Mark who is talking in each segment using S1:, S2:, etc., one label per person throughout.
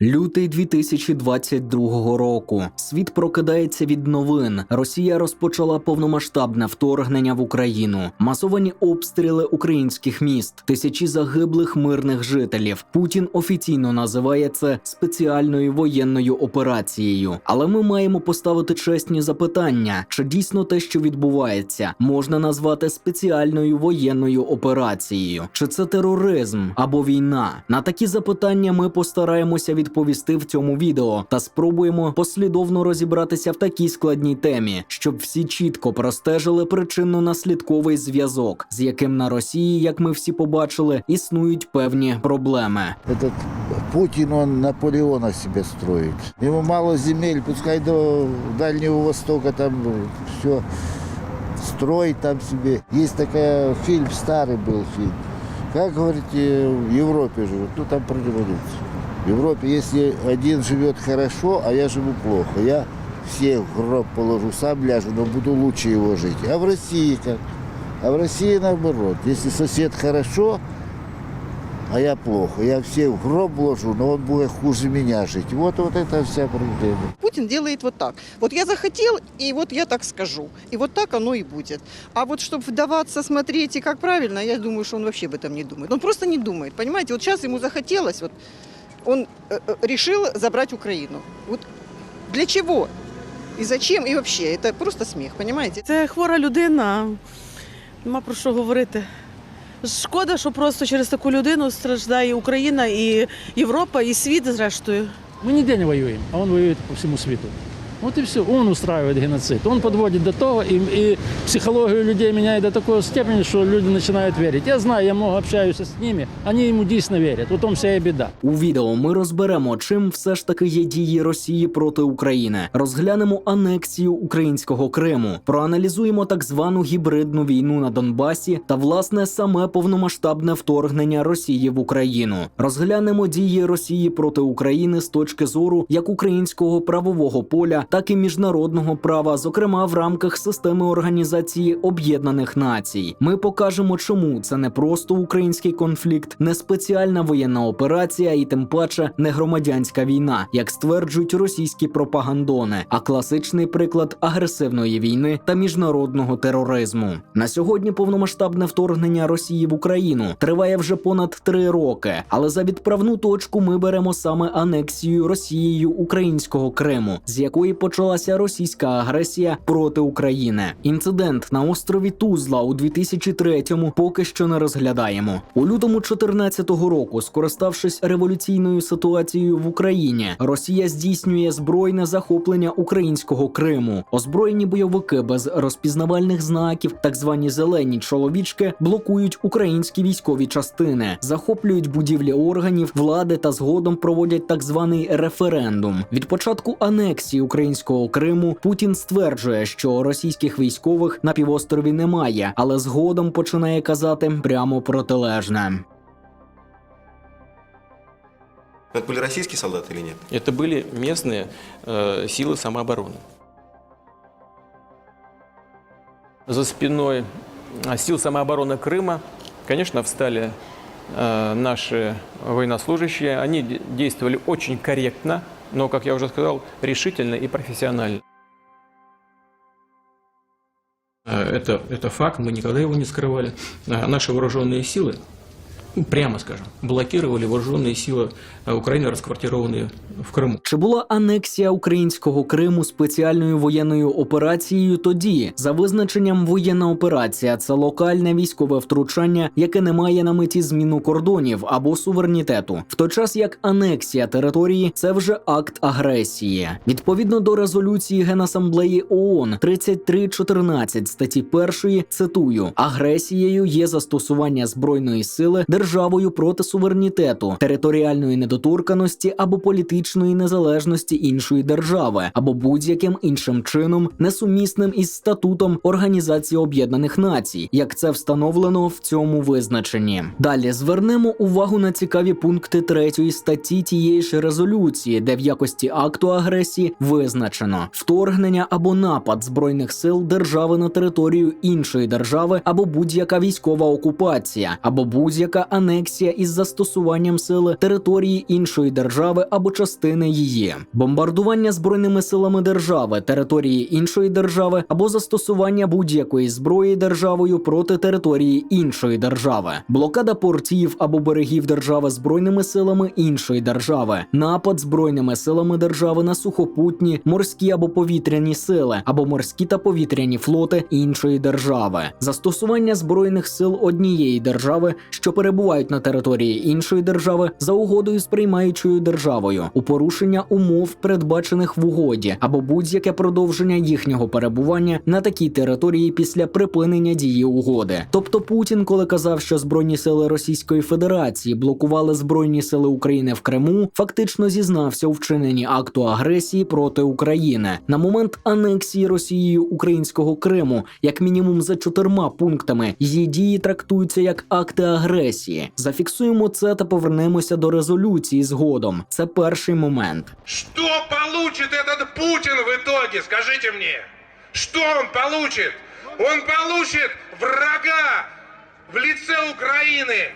S1: Лютий 2022 року. Світ прокидається від новин. Росія розпочала повномасштабне вторгнення в Україну. Масовані обстріли українських міст, тисячі загиблих мирних жителів. Путін офіційно називає це спеціальною воєнною операцією. Але ми маємо поставити чесні запитання, чи дійсно те, що відбувається, можна назвати спеціальною воєнною операцією? Чи це тероризм або війна? На такі запитання ми постараємося відповісти в цьому відео та спробуємо послідовно розібратися в такій складній темі, щоб всі чітко простежили причинно-наслідковий зв'язок, з яким на Росії, як ми всі побачили, існують певні проблеми.
S2: Этот Путин, он Наполеона себе строит. Ему мало земель, пускай до Дальнего Востока там все строить там себе. Есть такой фильм, старый был фильм. Как, говорите, в Европе живут, ну там про революцию. В Европе, если один живет хорошо, а я живу плохо, я всех в гроб положу, сам ляжу, но буду лучше его жить. А в России как? А в России наоборот. Если сосед хорошо, а я плохо, я всех в гроб вложу, но он будет хуже меня жить. Вот это вся проблема.
S3: Путин делает вот так. Вот я захотел, и вот я так скажу. И вот так оно и будет. А вот чтобы вдаваться, смотреть и как правильно, я думаю, что он вообще об этом не думает. Он просто не думает, понимаете? Вот сейчас ему захотелось, вот он решил забрать Украину. Вот для чего? И зачем? І взагалі, це просто сміх, понимаете?
S4: Це хвора людина, нема про що говорити. Шкода, що просто через таку людину страждає Україна, і Європа, і світ зрештою.
S5: Мы нигде не воюем, а он воюет по всему свету. Вот и все. Он устраивает геноцид. Он подводит до того, и психологию людей меняет до такой степени, что люди начинают верить. Я знаю, я много общаюсь с ними, они ему дійсно вірять. У тому вся і біда.
S1: У відео ми розберемо, чим все ж таки є дії Росії проти України. Розглянемо анексію українського Криму. Проаналізуємо так звану гібридну війну на Донбасі та, власне, саме повномасштабне вторгнення Росії в Україну. Розглянемо дії Росії проти України з точки зору як українського правового поля, так і міжнародного права, зокрема в рамках системи Організації Об'єднаних Націй. Ми покажемо, чому це не просто український конфлікт, не спеціальна воєнна операція і тим паче не громадянська війна, як стверджують російські пропагандони, а класичний приклад агресивної війни та міжнародного тероризму. На сьогодні повномасштабне вторгнення Росії в Україну триває вже понад 3 роки, але за відправну точку ми беремо саме анексію Росією українського Криму, з якої почалася російська агресія проти України. Інцидент на острові Тузла у 2003-му поки що не розглядаємо. У лютому 2014 року, скориставшись революційною ситуацією в Україні, Росія здійснює збройне захоплення українського Криму. Озброєні бойовики без розпізнавальних знаків, так звані зелені чоловічки, блокують українські військові частини, захоплюють будівлі органів влади та згодом проводять так званий референдум. Від початку анексії українського Криму Путін стверджує, що російських військових на півострові немає, але згодом починає казати прямо протилежне.
S6: Это были российские солдаты или нет?
S7: Это были местные силы самообороны. За спиной сил самообороны Крыма, конечно, встали наши военнослужащие. Они действовали очень корректно, но, как я уже сказал, решительно и профессионально. Это факт, мы никогда его не скрывали. Наши вооруженные силы, прямо скажем, блокировали вооруженные силы України, розквартировані в Криму.
S1: Чи була анексія українського Криму спеціальною воєнною операцією тоді? За визначенням, воєнна операція – це локальне військове втручання, яке не має на меті зміну кордонів або суверенітету. В той час як анексія території – це вже акт агресії. Відповідно до резолюції Генасамблеї ООН 3314 статті 1, цитую, агресією є застосування збройної сили державою проти суверенітету, територіальної недоторканості або політичної незалежності іншої держави, або будь-яким іншим чином, несумісним із статутом Організації Об'єднаних Націй, як це встановлено в цьому визначенні. Далі звернемо увагу на цікаві пункти 3 статті тієї ж резолюції, де в якості акту агресії визначено вторгнення або напад збройних сил держави на територію іншої держави або будь-яка військова окупація, або будь-яка анексія із застосуванням сили території іншої держави або частини її, бомбардування збройними силами держави території іншої держави або застосування будь-якої зброї державою проти території іншої держави, блокада портів або берегів держави збройними силами іншої держави, напад збройними силами держави на сухопутні, морські або повітряні сили або морські та повітряні флоти іншої держави, застосування збройних сил однієї держави, що перебувають на території іншої держави за угодою з приймаючою державою, у порушення умов, передбачених в угоді, або будь-яке продовження їхнього перебування на такій території після припинення дії угоди. Тобто Путін, коли казав, що Збройні сили Російської Федерації блокували Збройні сили України в Криму, фактично зізнався у вчиненні акту агресії проти України. На момент анексії Росією українського Криму, як мінімум за 4 пунктами, її дії трактуються як акти агресії. Зафіксуємо це та повернемося до резолюції згодом. Це перший момент.
S8: Что получит этот Путин в итоге, скажите мне? Что он получит? Он получит врага в лице Украины.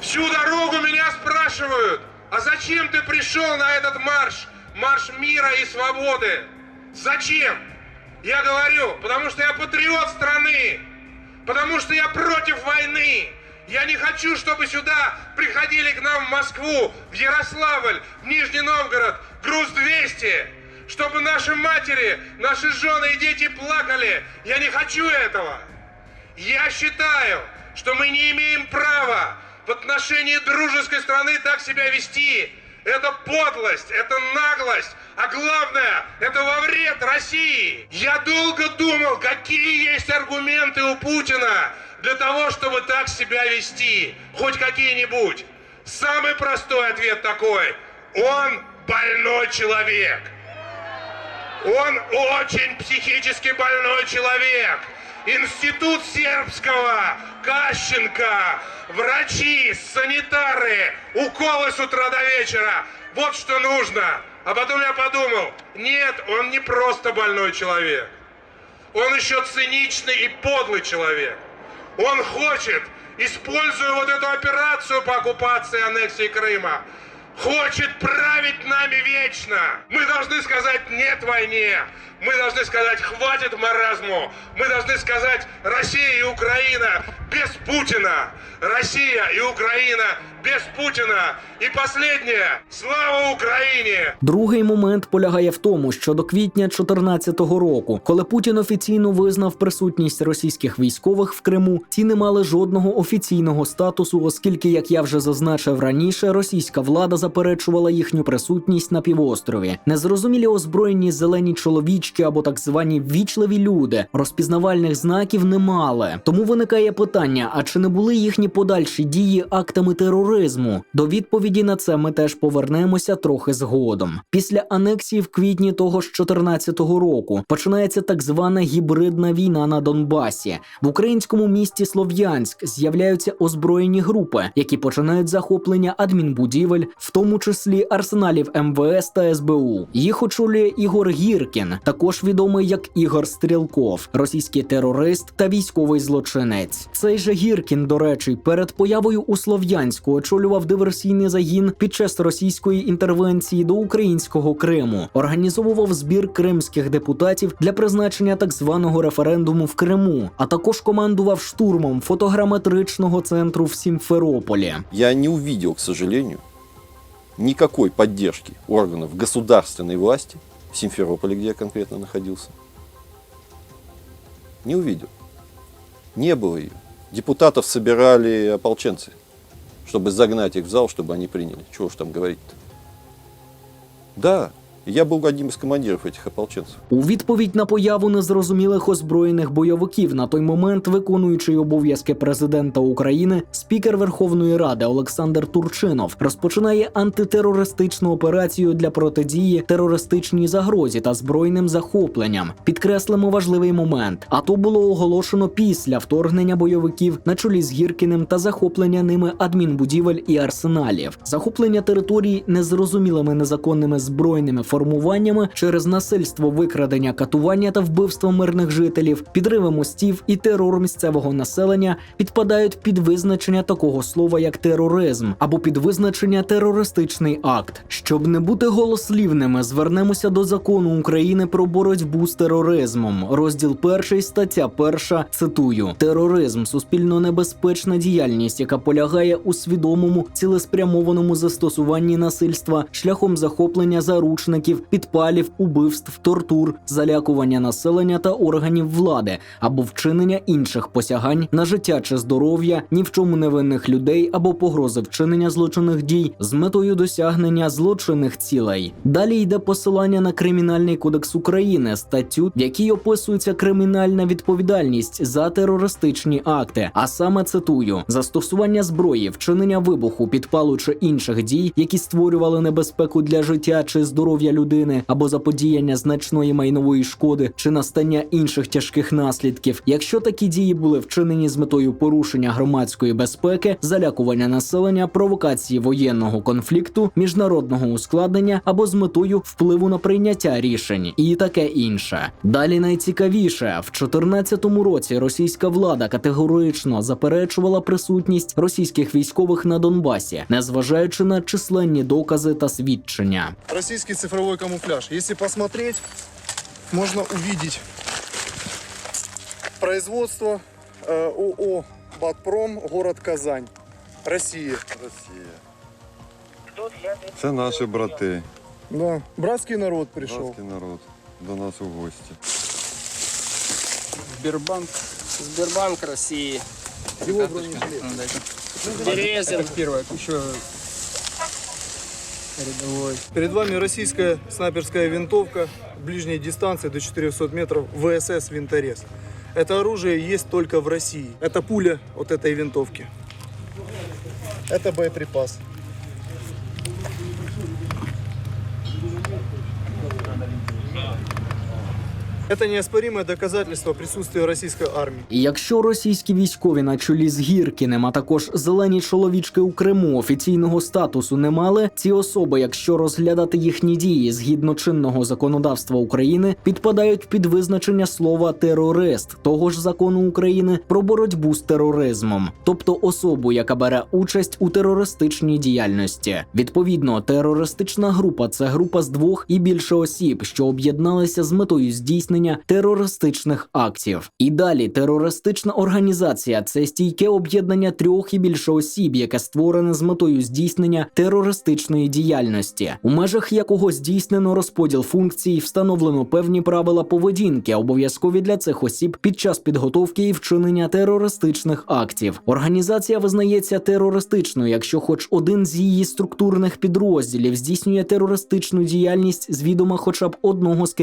S8: Всю дорогу меня спрашивают, а зачем ты пришел на этот марш? Марш мира и свободы. Зачем? Я говорю, потому что я патриот страны. Потому что я против войны. Я не хочу, чтобы сюда приходили к нам в Москву, в Ярославль, в Нижний Новгород, груз-200. Чтобы наши матери, наши жены и дети плакали. Я не хочу этого. Я считаю, что мы не имеем права в отношении дружеской страны так себя вести. Это подлость, это наглость, а главное, это во вред России. Я долго думал, какие есть аргументы у Путина для того, чтобы так себя вести. Хоть какие-нибудь. Самый простой ответ такой. Он больной человек. Он очень психически больной человек. Институт сербского, Кащенко, врачи, санитары, уколы с утра до вечера. Вот что нужно. А потом я подумал, нет, он не просто больной человек. Он еще циничный и подлый человек. Он хочет, используя вот эту операцию по оккупации и аннексии Крыма, хочет править нами вечно. Мы должны сказать «нет» войне. Мы должны сказать «хватит маразму». Мы должны сказать «Россия и Украина без Путина». Россия и Украина без Путина. І последнє. Слава Україні!
S1: Другий момент полягає в тому, що до квітня 2014 року, коли Путін офіційно визнав присутність російських військових в Криму, ті не мали жодного офіційного статусу, оскільки, як я вже зазначив раніше, російська влада заперечувала їхню присутність на півострові. Незрозумілі озброєні зелені чоловічки або так звані ввічливі люди розпізнавальних знаків не мали. Тому виникає питання, а чи не були їхні подальші дії актами тероризму? До відповіді на це ми теж повернемося трохи згодом. Після анексії в квітні того ж 2014 року починається так звана гібридна війна на Донбасі. В українському місті Слов'янськ з'являються озброєні групи, які починають захоплення адмінбудівель, в тому числі арсеналів МВС та СБУ. Їх очолює Ігор Гіркін, також відомий як Ігор Стрілков, російський терорист та військовий злочинець. Цей же Гіркін, до речі, перед появою у Слов'янську очолював диверсійний загін під час російської інтервенції до українського Криму, організовував збір кримських депутатів для призначення так званого референдуму в Криму, а також командував штурмом фотограметричного центру в Сімферополі.
S9: Я не увидел, к сожалению, никакой поддержки органов государственной власти в Симферополе, где я конкретно находился. Не увидел. Не было ее. Депутатов собирали ополченцы, чтобы загнать их в зал, чтобы они приняли. Чего уж там говорить-то. Да, я був одним із командирів цих ополченців.
S1: У відповідь на появу незрозумілих озброєних бойовиків на той момент виконуючий обов'язки президента України, спікер Верховної Ради Олександр Турчинов розпочинає антитерористичну операцію для протидії терористичній загрозі та збройним захопленням. Підкреслимо важливий момент. А то було оголошено після вторгнення бойовиків на чолі з Гіркіним та захоплення ними адмінбудівель і арсеналів. Захоплення територій незрозумілими незаконними збройними формуваннями через насильство, викрадення, катування та вбивство мирних жителів, підриви мостів і терор місцевого населення підпадають під визначення такого слова, як тероризм, або під визначення терористичний акт. Щоб не бути голослівними, звернемося до Закону України про боротьбу з тероризмом. Розділ 1, стаття 1, цитую: «Тероризм – суспільно небезпечна діяльність, яка полягає у свідомому, цілеспрямованому застосуванні насильства шляхом захоплення заручників, підпалів, убивств, тортур, залякування населення та органів влади або вчинення інших посягань на життя чи здоров'я ні в чому невинних людей або погрози вчинення злочинних дій з метою досягнення злочинних цілей». Далі йде посилання на Кримінальний кодекс України, статтю, в якій описується кримінальна відповідальність за терористичні акти, а саме, цитую: «Застосування зброї, вчинення вибуху, підпалу чи інших дій, які створювали небезпеку для життя чи здоров'я людини, або заподіяння значної майнової шкоди чи настання інших тяжких наслідків, якщо такі дії були вчинені з метою порушення громадської безпеки, залякування населення, провокації воєнного конфлікту, міжнародного ускладнення або з метою впливу на прийняття рішень» і таке інше. Далі найцікавіше. В 2014 році російська влада категорично заперечувала присутність російських військових на Донбасі, незважаючи на численні докази та свідчення.
S10: Российский цифровой камуфляж. Если посмотреть, можно увидеть производство ООО «Батпром», город Казань, Россия.
S11: Це наші брати.
S10: Да. Братский народ пришел.
S11: Братський народ до нас у гості.
S12: Сбербанк России.
S10: Его бронежилет.
S12: Березин. Еще рядовой.
S10: Перед вами российская снайперская винтовка ближней дистанции до 400 метров ВСС «Винторез». Это оружие есть только в России. Это пуля от этой винтовки. Это боеприпас. Это неоспоримое доказательство присутствия российской армии.
S1: І якщо російські військові на чолі з Гіркіним, а також зелені чоловічки у Криму офіційного статусу не мали, ці особи, якщо розглядати їхні дії згідно чинного законодавства України, підпадають під визначення слова «терорист» того ж закону України про боротьбу з тероризмом, тобто особу, яка бере участь у терористичній діяльності. Відповідно, терористична група – це група з 2 і більше осіб, що об'єдналися з метою здійснення терористичних актів. І далі, терористична організація – це стійке об'єднання 3 і більше осіб, яке створене з метою здійснення терористичної діяльності, у межах якого здійснено розподіл функцій, встановлено певні правила поведінки, обов'язкові для цих осіб під час підготовки і вчинення терористичних актів. Організація визнається терористичною, якщо хоч один з її структурних підрозділів здійснює терористичну діяльність з відома хоча б одного з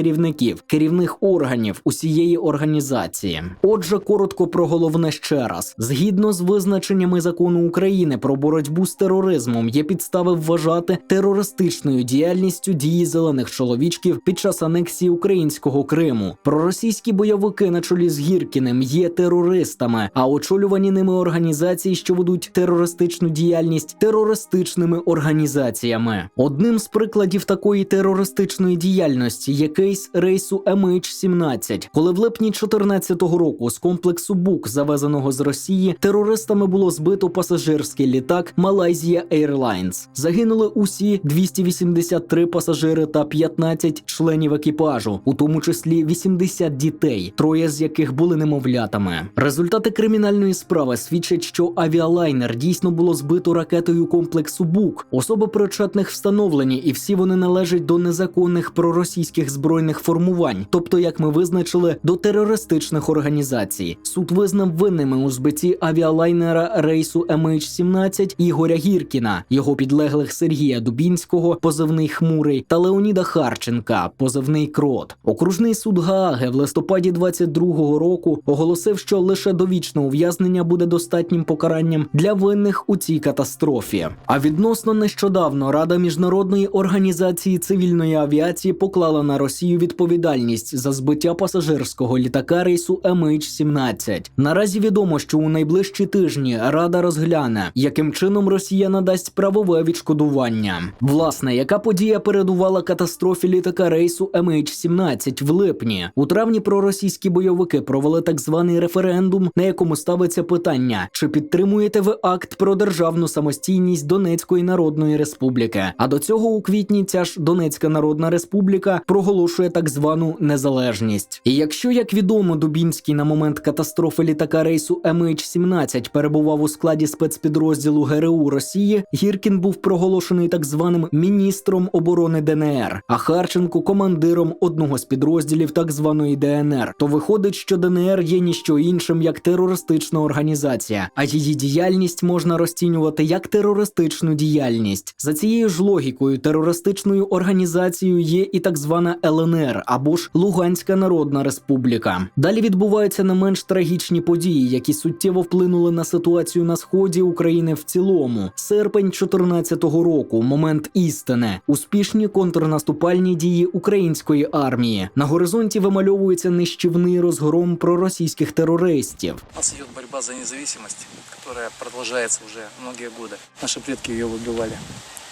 S1: керівних органів усієї організації. Отже, коротко про головне ще раз. Згідно з визначеннями Закону України про боротьбу з тероризмом, є підстави вважати терористичною діяльністю дії зелених чоловічків під час анексії українського Криму. Проросійські бойовики на чолі з Гіркіним є терористами, а очолювані ними організації, що ведуть терористичну діяльність, терористичними організаціями. Одним з прикладів такої терористичної діяльності є кейс рейсу MH17, коли в липні 2014 року з комплексу Бук, завезеного з Росії, терористами було збито пасажирський літак Malaysia Airlines. Загинули усі 283 пасажири та 15 членів екіпажу, у тому числі 80 дітей, 3 з яких були немовлятами. Результати кримінальної справи свідчать, що авіалайнер дійсно було збито ракетою комплексу Бук. Особи причетних встановлені, і всі вони належать до незаконних проросійських збройних формувань, тобто, як ми визначили, до терористичних організацій. Суд визнав винними у збитті авіалайнера рейсу MH17 Ігоря Гіркіна, його підлеглих Сергія Дубінського, позивний Хмурий, та Леоніда Харченка, позивний Крот. Окружний суд Гааги в листопаді 22-го року оголосив, що лише довічне ув'язнення буде достатнім покаранням для винних у цій катастрофі. А відносно нещодавно Рада Міжнародної організації цивільної авіації поклала на Росію відповідальність за збиття пасажирського літака рейсу MH17. Наразі відомо, що у найближчі тижні Рада розгляне, яким чином Росія надасть правове відшкодування. Власне, яка подія передувала катастрофі літака рейсу MH17 в липні? У травні проросійські бойовики провели так званий референдум, на якому ставиться питання, чи підтримуєте ви акт про державну самостійність Донецької Народної Республіки. А до цього у квітні ця ж Донецька Народна Республіка проголошує так звану незалежність. І якщо, як відомо, Дубінський на момент катастрофи літака рейсу MH17 перебував у складі спецпідрозділу ГРУ Росії, Гіркін був проголошений так званим міністром оборони ДНР, а Харченко – командиром одного з підрозділів так званої ДНР, то виходить, що ДНР є ніщо іншим, як терористична організація, а її діяльність можна розцінювати як терористичну діяльність. За цією ж логікою, терористичною організацією є і так звана ЛНР, або ж Луганська Народна Республіка. Далі відбуваються не менш трагічні події, які суттєво вплинули на ситуацію на сході України в цілому. Серпень 2014 року, момент істини. Успішні контрнаступальні дії української армії. На горизонті вимальовується нищівний розгром проросійських терористів.
S13: У нас идет борьба за независимость, которая продолжается уже многие годы. Наши предки ее выбивали,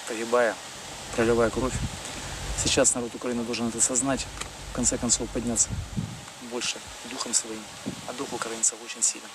S13: погибая, проливая кровь. Сейчас народ Украины должен это осознать, в конце концов подняться больше духом своим. А дух украинцев очень силен.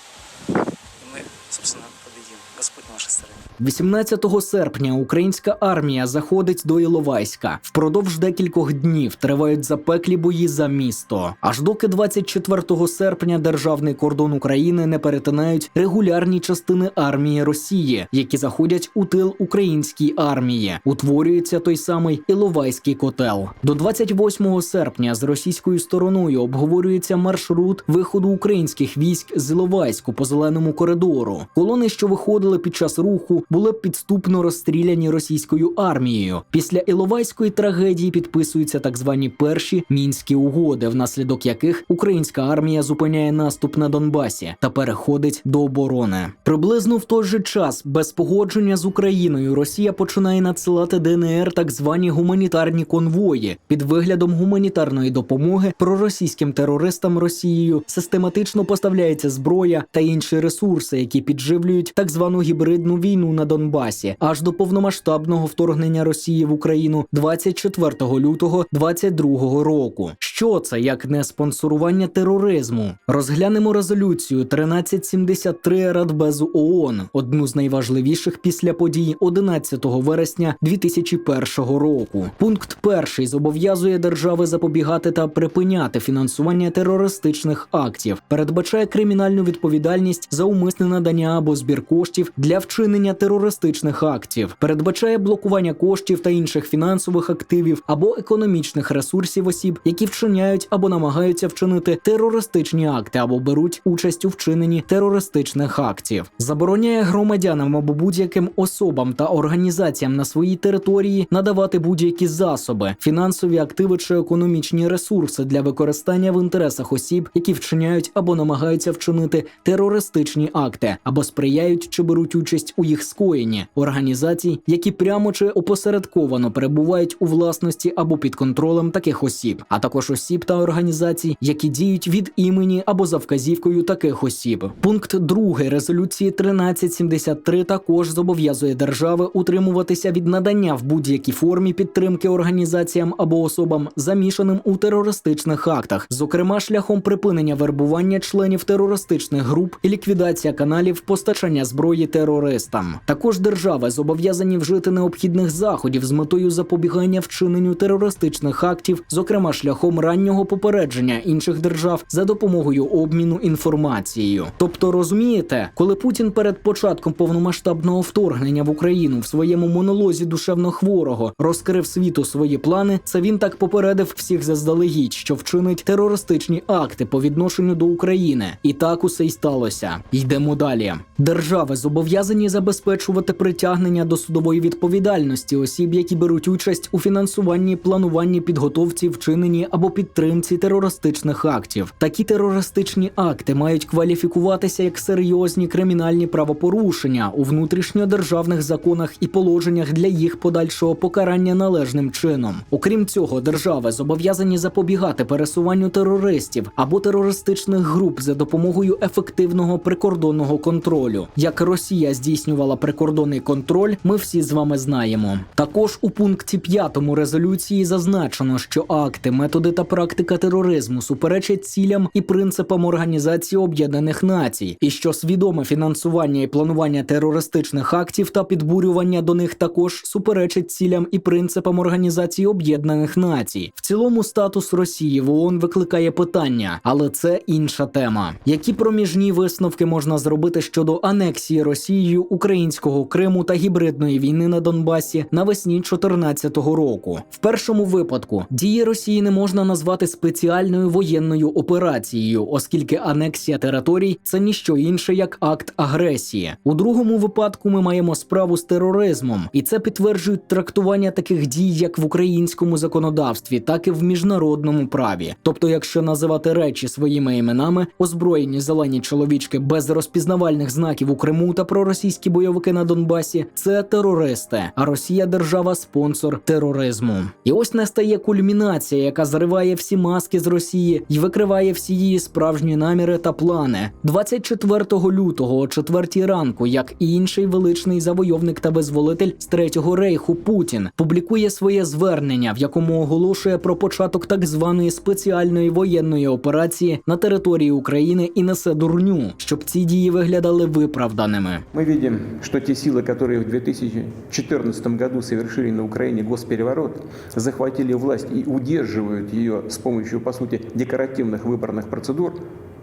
S13: И мы, собственно, победим. Господь на нашей стороне.
S1: 18 серпня українська армія заходить до Іловайська. Впродовж декількох днів тривають запеклі бої за місто. Аж доки 24 серпня державний кордон України не перетинають регулярні частини армії Росії, які заходять у тил українській армії. Утворюється той самий Іловайський котел. До 28 серпня з російською стороною обговорюється маршрут виходу українських військ з Іловайську по Зеленому коридору. Колони, що виходили під час руху, були підступно розстріляні російською армією. Після Іловайської трагедії підписуються так звані перші Мінські угоди, внаслідок яких українська армія зупиняє наступ на Донбасі та переходить до оборони. Приблизно в той же час, без погодження з Україною, Росія починає надсилати ДНР так звані гуманітарні конвої. Під виглядом гуманітарної допомоги проросійським терористам Росією систематично поставляється зброя та інші ресурси, які підживлюють так звану гібридну війну на Донбасі, аж до повномасштабного вторгнення Росії в Україну 24 лютого 2022 року. Що це, як не спонсорування тероризму? Розглянемо резолюцію 1373 Радбезу ООН, одну з найважливіших після подій 11 вересня 2001 року. Пункт 1 зобов'язує держави запобігати та припиняти фінансування терористичних актів, передбачає кримінальну відповідальність за умисне надання або збір коштів для вчинення терористичних актів, передбачає блокування коштів та інших фінансових активів або економічних ресурсів осіб, які вчиняють або намагаються вчинити терористичні акти або беруть участь у вчиненні терористичних актів, забороняє громадянам або будь-яким особам та організаціям на своїй території надавати будь-які засоби, фінансові активи чи економічні ресурси для використання в інтересах осіб, які вчиняють або намагаються вчинити терористичні акти, або сприяють чи беруть участь у їх скоєнні, організацій, які прямо чи опосередковано перебувають у власності або під контролем таких осіб, а також осіб та організацій, які діють від імені або за вказівкою таких осіб. Пункт 2 резолюції 1373 також зобов'язує держави утримуватися від надання в будь-якій формі підтримки організаціям або особам, замішаним у терористичних актах, зокрема шляхом припинення вербування членів терористичних груп і ліквідація каналів постачання зброї терористам. Також держави зобов'язані вжити необхідних заходів з метою запобігання вчиненню терористичних актів, зокрема шляхом раннього попередження інших держав за допомогою обміну інформацією. Тобто, розумієте, коли Путін перед початком повномасштабного вторгнення в Україну в своєму монолозі душевно хворого розкрив світу свої плани, це він так попередив всіх заздалегідь, що вчинить терористичні акти по відношенню до України. І так усе й сталося. Йдемо далі. Держави зобов'язані зобов'язані забезпечувати притягнення до судової відповідальності осіб, які беруть участь у фінансуванні, плануванні, підготовці, вчиненні або підтримці терористичних актів. Такі терористичні акти мають кваліфікуватися як серйозні кримінальні правопорушення у внутрішньодержавних законах і положеннях для їх подальшого покарання належним чином. Окрім цього, держави зобов'язані запобігати пересуванню терористів або терористичних груп за допомогою ефективного прикордонного контролю. Як Росія здійснювала прикордонний контроль, ми всі з вами знаємо. Також у пункті 5 резолюції зазначено, що акти, методи та практика тероризму суперечать цілям і принципам Організації Об'єднаних Націй, і що свідоме фінансування і планування терористичних актів та підбурювання до них також суперечать цілям і принципам Організації Об'єднаних Націй. В цілому статус Росії в ООН викликає питання, але це інша тема. Які проміжні висновки можна зробити щодо анексії Росією українського Криму та гібридної війни на Донбасі навесні 2014 року? В першому випадку дії Росії не можна назвати спеціальною воєнною операцією, оскільки анексія територій – це ніщо інше, як акт агресії. У другому випадку ми маємо справу з тероризмом, і це підтверджують трактування таких дій як в українському законодавстві, так і в міжнародному праві. Тобто, якщо називати речі своїми іменами, озброєні зелені чоловічки без розпізнавальних знаків у Криму та проросійські бойовики на Донбасі – це терористи, а Росія – держава-спонсор тероризму. І ось настає кульмінація, яка зриває всі маски з Росії і викриває всі її справжні наміри та плани. 24 лютого о 4 ранку, як і інший величний завойовник та визволитель з Третього рейху Путін, публікує своє звернення, в якому оголошує про початок так званої спеціальної воєнної операції на території України і несе дурню, щоб ці дії виглядали виправданими.
S14: Мы видим, что те силы, которые в 2014 году совершили на Украине госпереворот, захватили власть и удерживают ее с помощью, по сути, декоративных выборных процедур,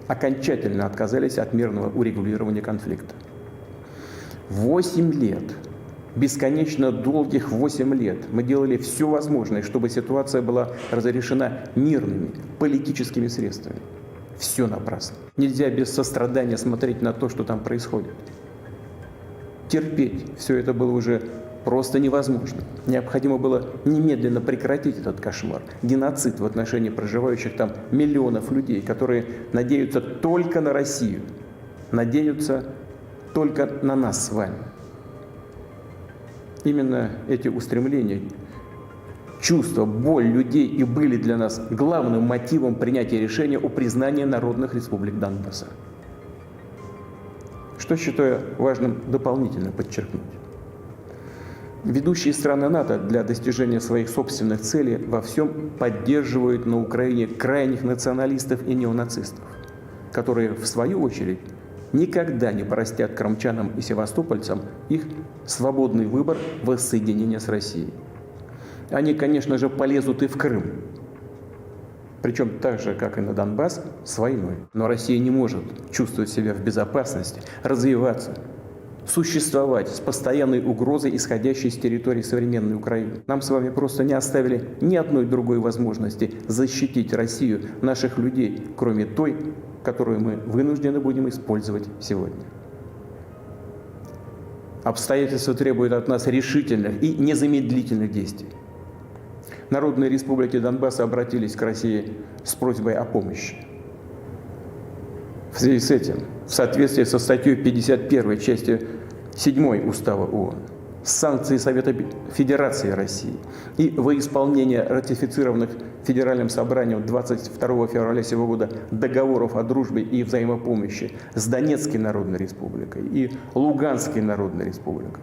S14: окончательно отказались от мирного урегулирования конфликта. 8 лет, бесконечно долгих 8 лет мы делали все возможное, чтобы ситуация была разрешена мирными политическими средствами. Все напрасно. Нельзя без сострадания смотреть на то, что там происходит. Терпеть все это было уже просто невозможно. Необходимо было немедленно прекратить этот кошмар. Геноцид в отношении проживающих там миллионов людей, которые надеются только на Россию, надеются только на нас с вами. Именно эти устремления, чувства, боль людей и были для нас главным мотивом принятия решения о признании народных республик Донбасса. Что считаю важным дополнительно подчеркнуть. Ведущие страны НАТО для достижения своих собственных целей во всем поддерживают на Украине крайних националистов и неонацистов, которые, в свою очередь, никогда не простят крымчанам и севастопольцам их свободный выбор воссоединения с Россией. Они, конечно же, полезут и в Крым, причем так же, как и на Донбасс, с войной. Но Россия не может чувствовать себя в безопасности, развиваться, существовать с постоянной угрозой, исходящей с территории современной Украины. Нам с вами просто не оставили ни одной другой возможности защитить Россию, наших людей, кроме той, которую мы вынуждены будем использовать сегодня. Обстоятельства требуют от нас решительных и незамедлительных действий. Народные республики Донбасса обратились к России с просьбой о помощи. В связи с этим, в соответствии со статьей 51 части 7 Устава ООН, санкции Совета Федерации России и во исполнение ратифицированных Федеральным собранием 22 февраля сего года договоров о дружбе и взаимопомощи с Донецкой Народной Республикой и Луганской Народной Республикой,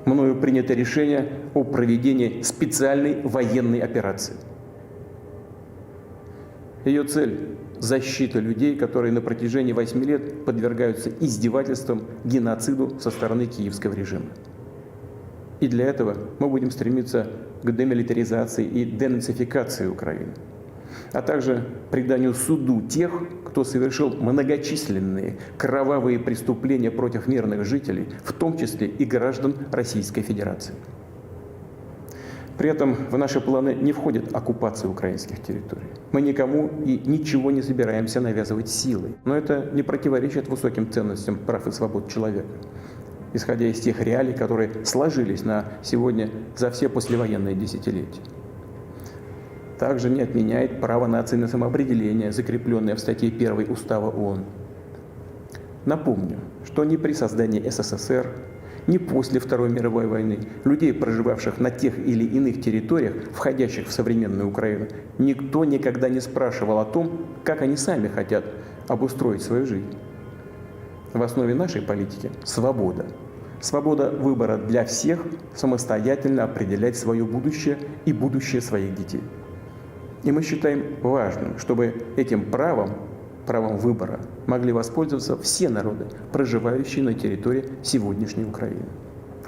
S14: мною принято решение о проведении специальной военной операции. Ее цель – защита людей, которые на протяжении 8 лет подвергаются издевательствам, геноциду со стороны киевского режима. И для этого мы будем стремиться к демилитаризации и денацификации Украины, а также преданию суду тех, кто совершил многочисленные кровавые преступления против мирных жителей, в том числе и граждан Российской Федерации. При этом в наши планы не входит оккупация украинских территорий. Мы никому и ничего не собираемся навязывать силой. Но это не противоречит высоким ценностям прав и свобод человека, исходя из тех реалий, которые сложились на сегодня за все послевоенные десятилетия. Также не отменяет право нации на самоопределение, закрепленное в статье 1 Устава ООН. Напомню, что ни при создании СССР, ни после Второй мировой войны людей, проживавших на тех или иных территориях, входящих в современную Украину, никто никогда не спрашивал о том, как они сами хотят обустроить свою жизнь. В основе нашей политики – свобода. Свобода выбора для всех самостоятельно определять свое будущее и будущее своих детей. И мы считаем важным, чтобы этим правом выбора могли воспользоваться все народы, проживающие на территории сегодняшней Украины.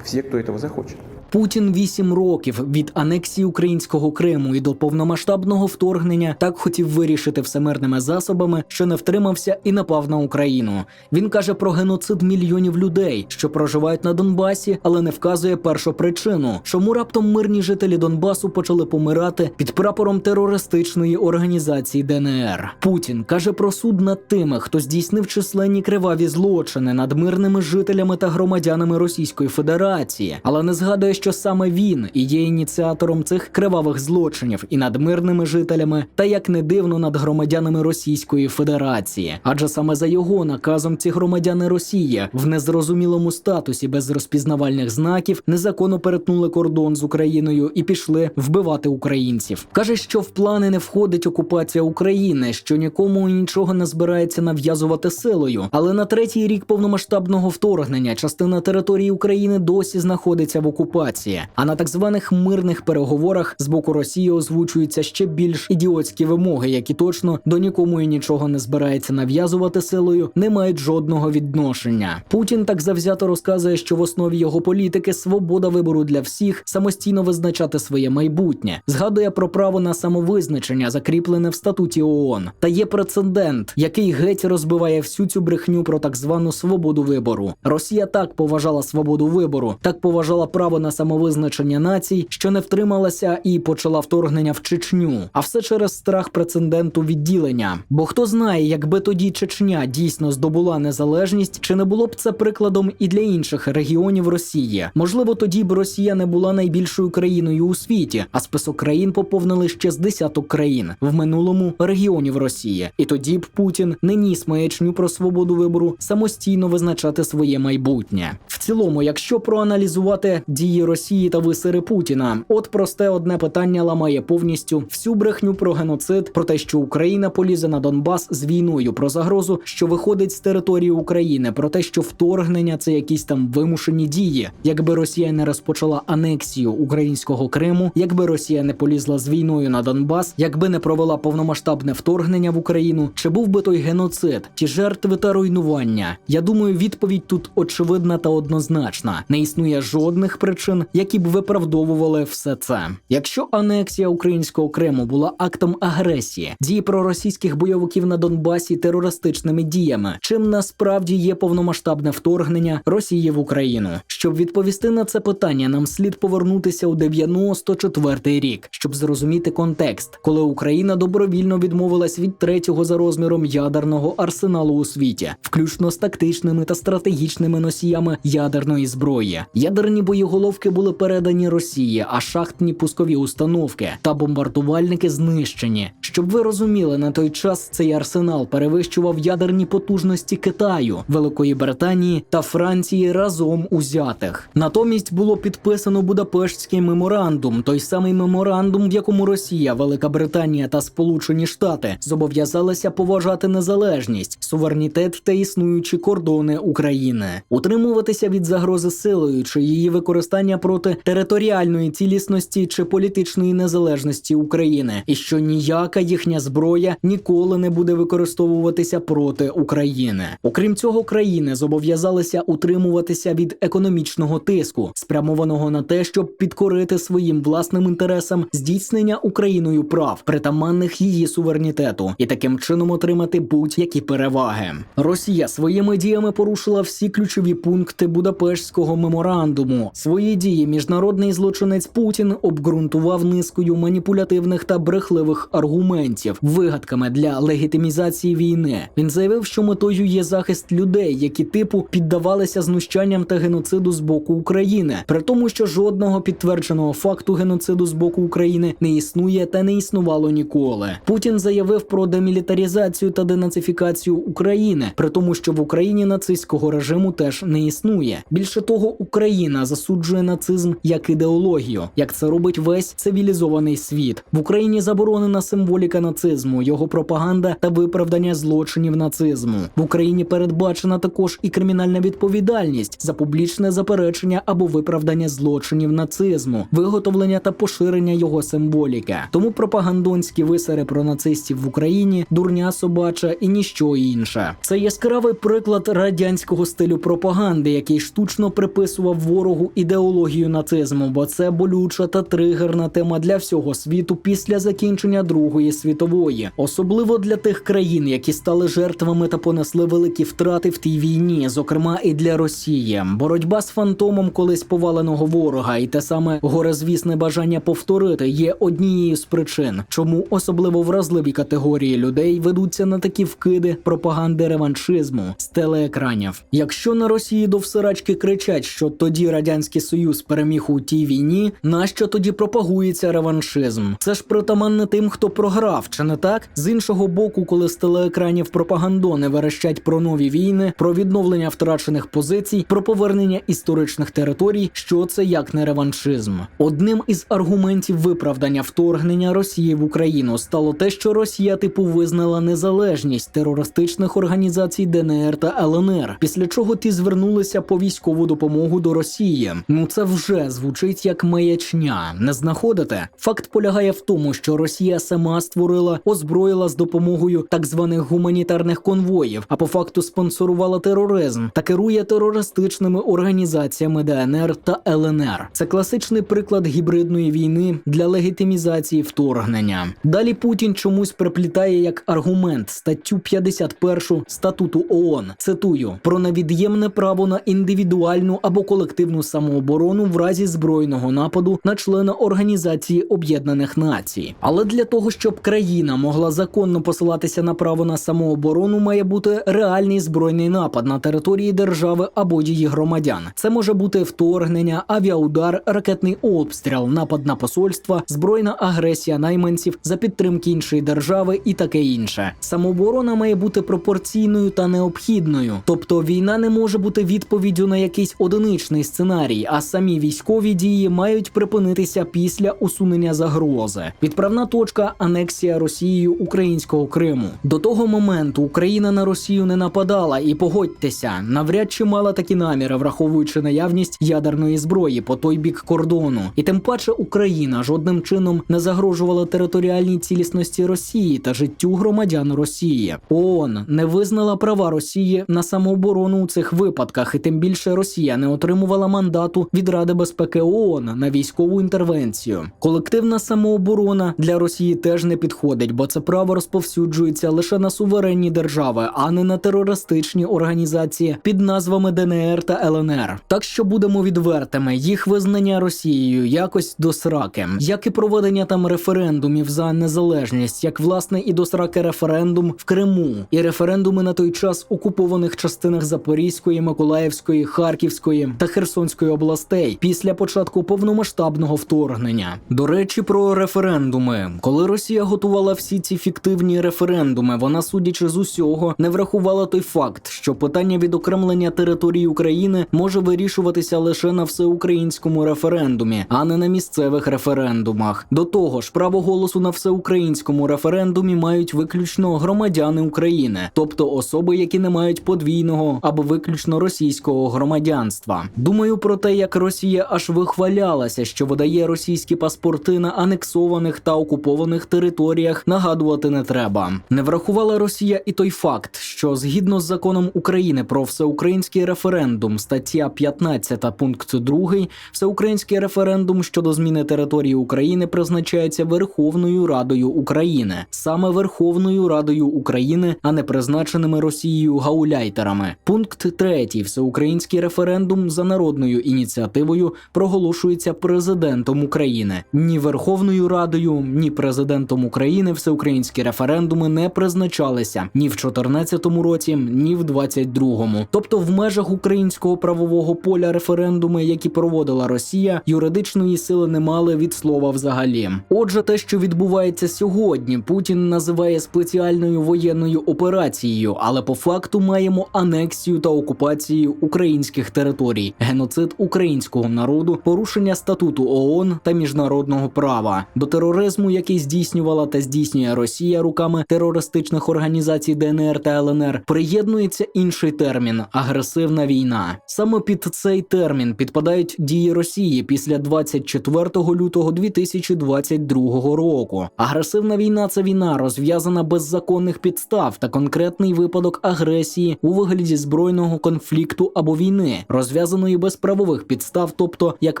S14: Все, кто этого захочет.
S1: Путін 8 років від анексії українського Криму і до повномасштабного вторгнення так хотів вирішити всемирними засобами, що не втримався і напав на Україну. Він каже про геноцид мільйонів людей, що проживають на Донбасі, але не вказує першопричину, чому раптом мирні жителі Донбасу почали помирати під прапором терористичної організації ДНР. Путін каже про суд над тими, хто здійснив численні криваві злочини над мирними жителями та громадянами Російської Федерації, але не згадує, що саме він і є ініціатором цих кривавих злочинів і над мирними жителями, та, як не дивно, над громадянами Російської Федерації. Адже саме за його наказом ці громадяни Росії в незрозумілому статусі без розпізнавальних знаків незаконно перетнули кордон з Україною і пішли вбивати українців. Каже, що в плани не входить окупація України, що нікому і нічого не збирається нав'язувати силою. Але на 3-й рік повномасштабного вторгнення частина території України досі знаходиться в окупації. А на так званих мирних переговорах з боку Росії озвучуються ще більш ідіотські вимоги, які точно до нікому і нічого не збирається нав'язувати силою, не мають жодного відношення. Путін так завзято розказує, що в основі його політики свобода вибору для всіх, самостійно визначати своє майбутнє. Згадує про право на самовизначення, закріплене в статуті ООН. Та є прецедент, який геть розбиває всю цю брехню про так звану свободу вибору. Росія так поважала свободу вибору, так поважала право на самовизначення націй, що не втрималася і почала вторгнення в Чечню. А все через страх прецеденту відділення. Бо хто знає, якби тоді Чечня дійсно здобула незалежність, чи не було б це прикладом і для інших регіонів Росії. Можливо, тоді б Росія не була найбільшою країною у світі, а список країн поповнили ще з десяток країн в минулому регіонів Росії. І тоді б Путін не ніс маячню про свободу вибору самостійно визначати своє майбутнє. В цілому, якщо проаналізувати дії Росії та висири Путіна, от просте одне питання ламає повністю всю брехню про геноцид, про те, що Україна полізе на Донбас з війною, про загрозу, що виходить з території України, про те, що вторгнення – це якісь там вимушені дії. Якби Росія не розпочала анексію українського Криму, якби Росія не полізла з війною на Донбас, якби не провела повномасштабне вторгнення в Україну, чи був би той геноцид, ті жертви та руйнування? Я думаю, відповідь тут очевидна та однозначна. Не існує жодних причин, які б виправдовували все це. Якщо анексія українського Криму була актом агресії, дії проросійських бойовиків на Донбасі терористичними діями, чим насправді є повномасштабне вторгнення Росії в Україну? Щоб відповісти на це питання, нам слід повернутися у 94-й рік, щоб зрозуміти контекст, коли Україна добровільно відмовилась від 3-го за розміром ядерного арсеналу у світі, включно з тактичними та стратегічними носіями ядерної зброї. Ядерні боєголовки були передані Росії, а шахтні пускові установки та бомбардувальники знищені. Щоб ви розуміли, на той час цей арсенал перевищував ядерні потужності Китаю, Великої Британії та Франції разом узятих. Натомість було підписано Будапештський меморандум, той самий меморандум, в якому Росія, Велика Британія та Сполучені Штати зобов'язалися поважати незалежність, суверенітет та існуючі кордони України, утримуватися від загрози силою чи її використання проти територіальної цілісності чи політичної незалежності України, і що ніяка їхня зброя ніколи не буде використовуватися проти України. Окрім цього, країни зобов'язалися утримуватися від економічного тиску, спрямованого на те, щоб підкорити своїм власним інтересам здійснення Україною прав, притаманних її суверенітету, і таким чином отримати будь-які переваги. Росія своїми діями порушила всі ключові пункти Будапештського меморандуму. Свої дії міжнародний злочинець Путін обґрунтував низкою маніпулятивних та брехливих аргументів, вигадками для легітимізації війни. Він заявив, що метою є захист людей, які типу піддавалися знущанням та геноциду з боку України, при тому, що жодного підтвердженого факту геноциду з боку України не існує та не існувало ніколи. Путін заявив про демілітаризацію та денацифікацію України, при тому, що в Україні нацистського режиму теж не існує. Більше того, Україна засуджує нацизм як ідеологію, як це робить весь цивілізований світ. В Україні заборонена символіка нацизму, його пропаганда та виправдання злочинів нацизму. В Україні передбачена також і кримінальна відповідальність за публічне заперечення або виправдання злочинів нацизму, виготовлення та поширення його символіки. Тому пропагандонські висери про нацистів в Україні – дурня собача і ніщо інше. Це яскравий приклад радянського стилю пропаганди, який штучно приписував ворогу ідеологію нацизму, бо це болюча та тригерна тема для всього світу після закінчення Другої світової. Особливо для тих країн, які стали жертвами та понесли великі втрати в тій війні, зокрема і для Росії. Боротьба з фантомом колись поваленого ворога і те саме горизвісне бажання повторити є однією з причин, чому особливо вразливі категорії людей ведуться на такі вкиди пропаганди реваншизму з телеекранів. Якщо на Росії до всирачки кричать, що тоді Радянський Союз переміг у тій війні, нащо тоді пропагується реваншизм? Це ж притаманне тим, хто програв, чи не так? З іншого боку, коли з телеекранів пропагандони верещать про нові війни, про відновлення втрачених позицій, про повернення історичних територій, що це як не реваншизм? Одним із аргументів виправдання вторгнення Росії в Україну стало те, що Росія типу визнала незалежність терористичних організацій ДНР та ЛНР, після чого ті звернулися по військову допомогу до Росії. Ну це вже звучить як маячня, не знаходите? Факт полягає в тому, що Росія сама створила, озброїла з допомогою так званих гуманітарних конвоїв, а по факту спонсорувала тероризм та керує терористичними організаціями ДНР та ЛНР. Це класичний приклад гібридної війни для легітимізації вторгнення. Далі Путін чомусь приплітає як аргумент статтю 51 Статуту ООН, цитую, про невід'ємне право на індивідуальну або колективну самооборону в разі збройного нападу на члена Організації Об'єднаних Націй. Але для того, щоб країна могла законно посилатися на право на самооборону, має бути реальний збройний напад на території держави або її громадян. Це може бути вторгнення, авіаудар, ракетний обстріл, напад на посольства, збройна агресія найманців за підтримки іншої держави і таке інше. Самооборона має бути пропорційною та необхідною. Тобто війна не може бути відповіддю на якийсь одиничний сценарій, а самі військові дії мають припинитися після усунення загрози. Відправна точка – анексія Росією українського Криму. До того моменту Україна на Росію не нападала і, погодьтеся, навряд чи мала такі наміри, враховуючи наявність ядерної зброї по той бік кордону. І тим паче Україна жодним чином не загрожувала територіальній цілісності Росії та життю громадян Росії. ООН не визнала права Росії на самооборону у цих випадках, і тим більше Росія не отримувала мандату від Ради безпеки ООН на військову інтервенцію. Колективна самооборона для Росії теж не підходить, бо це право розповсюджується лише на суверенні держави, а не на терористичні організації під назвами ДНР та ЛНР. Так що будемо відвертими, їх визнання Росією якось до сраки. Як і проведення там референдумів за незалежність, як власне і до сраки референдум в Криму, і референдуми на той час окупованих частинах Запорізької, Миколаївської, Харківської та Херсонської областей після початку повномасштабного вторгнення. До речі, про референдуми. Коли Росія готувала всі ці фіктивні референдуми, вона, судячи з усього, не врахувала той факт, що питання відокремлення території України може вирішуватися лише на всеукраїнському референдумі, а не на місцевих референдумах. До того ж, право голосу на всеукраїнському референдумі мають виключно громадяни України, тобто особи, які не мають подвійного або виключно російського громадянства. Думаю про те, як Росія аж вихвалялася, що видає російські паспорти на анексованих та окупованих територіях, нагадувати не треба. Не врахувала Росія і той факт, що згідно з законом України про всеукраїнський референдум, стаття 15 пункт 2, всеукраїнський референдум щодо зміни території України призначається Верховною Радою України. Саме Верховною Радою України, а не призначеними Росією гауляйтерами. Пункт 3. Всеукраїнський референдум за народною ініціативою ініціативою проголошується президентом України. Ні Верховною Радою, ні президентом України всеукраїнські референдуми не призначалися ні в 2014 році, ні в 2022. Тобто в межах українського правового поля референдуми, які проводила Росія, юридичної сили не мали від слова взагалі. Отже, те, що відбувається сьогодні, Путін називає спеціальною воєнною операцією, але по факту маємо анексію та окупацію українських територій, геноцид українського народу, порушення статуту ООН та міжнародного права. До тероризму, який здійснювала та здійснює Росія руками терористичних організацій ДНР та ЛНР, приєднується інший термін – агресивна війна. Саме під цей термін підпадають дії Росії після 24 лютого 2022 року. Агресивна війна – це війна, розв'язана без законних підстав та конкретний випадок агресії у вигляді збройного конфлікту або війни, розв'язаної без правових підстав, тобто, як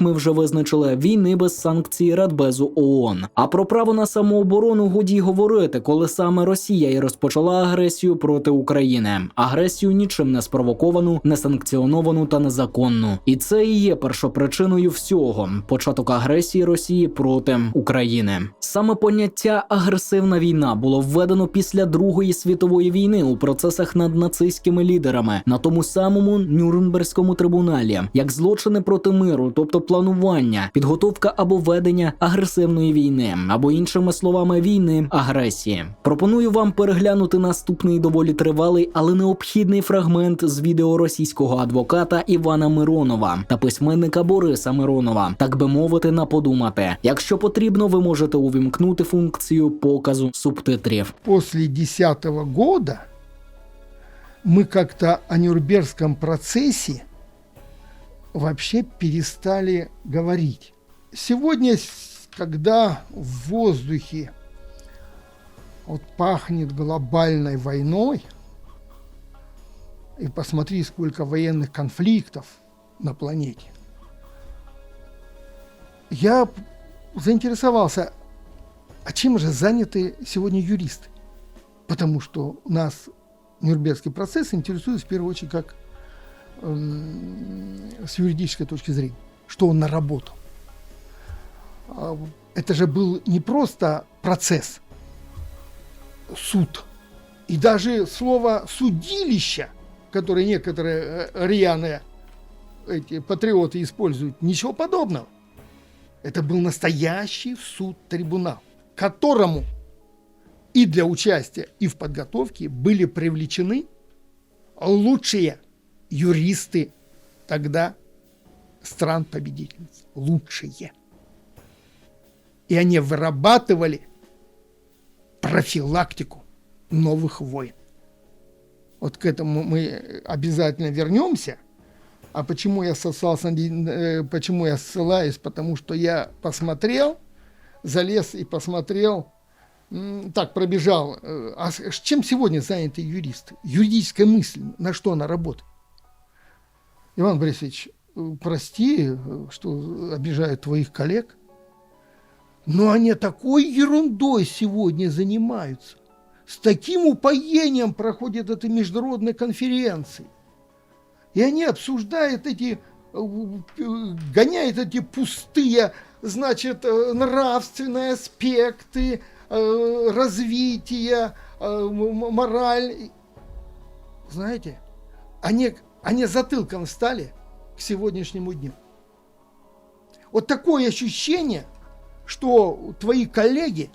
S1: ми вже визначили, війни без санкцій Радбезу ООН. А про право на самооборону годі й говорити, коли саме Росія і розпочала агресію проти України. Агресію нічим не спровоковану, несанкціоновану та незаконну. І це і є першопричиною всього – початок агресії Росії проти України. Саме поняття «агресивна війна» було введено після Другої світової війни у процесах над нацистськими лідерами на тому самому Нюрнберзькому трибуналі, як злочини проти миру, тобто планування, підготовка або ведення агресивної війни, або іншими словами війни агресії. Пропоную вам переглянути наступний доволі тривалий, але необхідний фрагмент з відео російського адвоката Івана Миронова та письменника Бориса Миронова, так би мовити, на подумати. Якщо потрібно, ви можете увімкнути функцію показу субтитрів.
S15: После 10-го года мы как-то о Нюрнбергском процессе вообще перестали говорить. Сегодня, когда в воздухе вот пахнет глобальной войной, и посмотри, сколько военных конфликтов на планете, я заинтересовался, а чем же заняты сегодня юристы? Потому что у нас Нюрнбергский процесс интересует в первую очередь как с юридической точки зрения, что он наработал. Это же был не просто процесс, суд. И даже слово «судилище», которое некоторые рьяные эти патриоты используют, ничего подобного. Это был настоящий суд-трибунал, к которому и для участия, и в подготовке были привлечены лучшие юристы тогда стран-победительниц. Лучшие. И они вырабатывали профилактику новых войн. Вот к этому мы обязательно вернемся. А почему я почему я ссылаюсь? Потому что я посмотрел, залез и посмотрел, так пробежал. А чем сегодня заняты юристы? Юридическая мысль, на что она работает? Иван Борисович, прости, что обижаю твоих коллег, но они такой ерундой сегодня занимаются. С таким упоением проходят эти международные конференции. И они обсуждают гоняют эти пустые, значит, нравственные аспекты, развития, мораль. Знаете, они затылком встали к сегодняшнему дню. Вот такое ощущение, что твои коллеги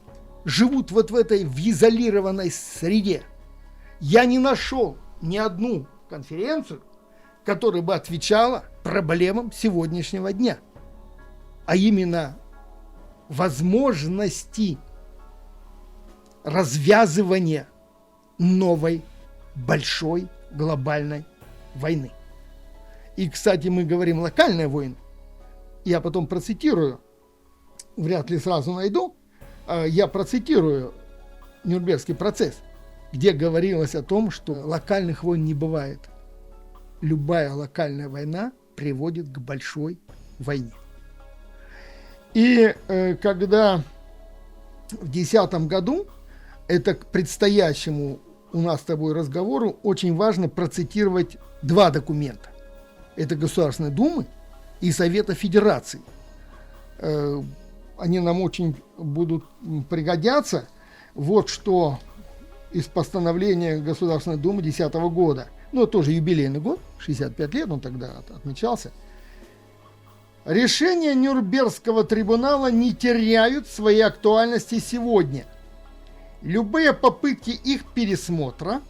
S15: живут вот в этой изолированной среде. Я не нашел ни одну конференцию, которая бы отвечала проблемам сегодняшнего дня, а именно возможности развязывания новой большой глобальной войны. И, кстати, мы говорим локальная война. Я потом процитирую, вряд ли сразу найду, я процитирую Нюрнбергский процесс, где говорилось о том, что локальных войн не бывает. Любая локальная война приводит к большой войне. И когда в 2010 году, это к предстоящему у нас с тобой разговору, очень важно процитировать два документа. Это Государственной Думы и Совета Федерации. Они нам очень будут пригодятся. Вот что из постановления Государственной Думы 2010 года. Ну, тоже юбилейный год, 65 лет он тогда отмечался. Решения Нюрнбергского трибунала не теряют своей актуальности сегодня. Любые попытки их пересмотра,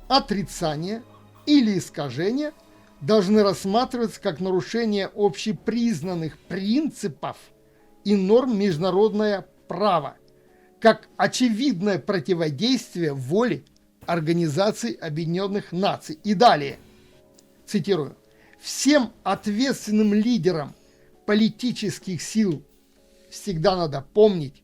S15: отрицания или искажения должны рассматриваться как нарушение общепризнанных принципов и норм международного права, как очевидное противодействие воле Организации Объединенных Наций. И далее, цитирую, «Всем ответственным лидерам политических сил всегда надо помнить,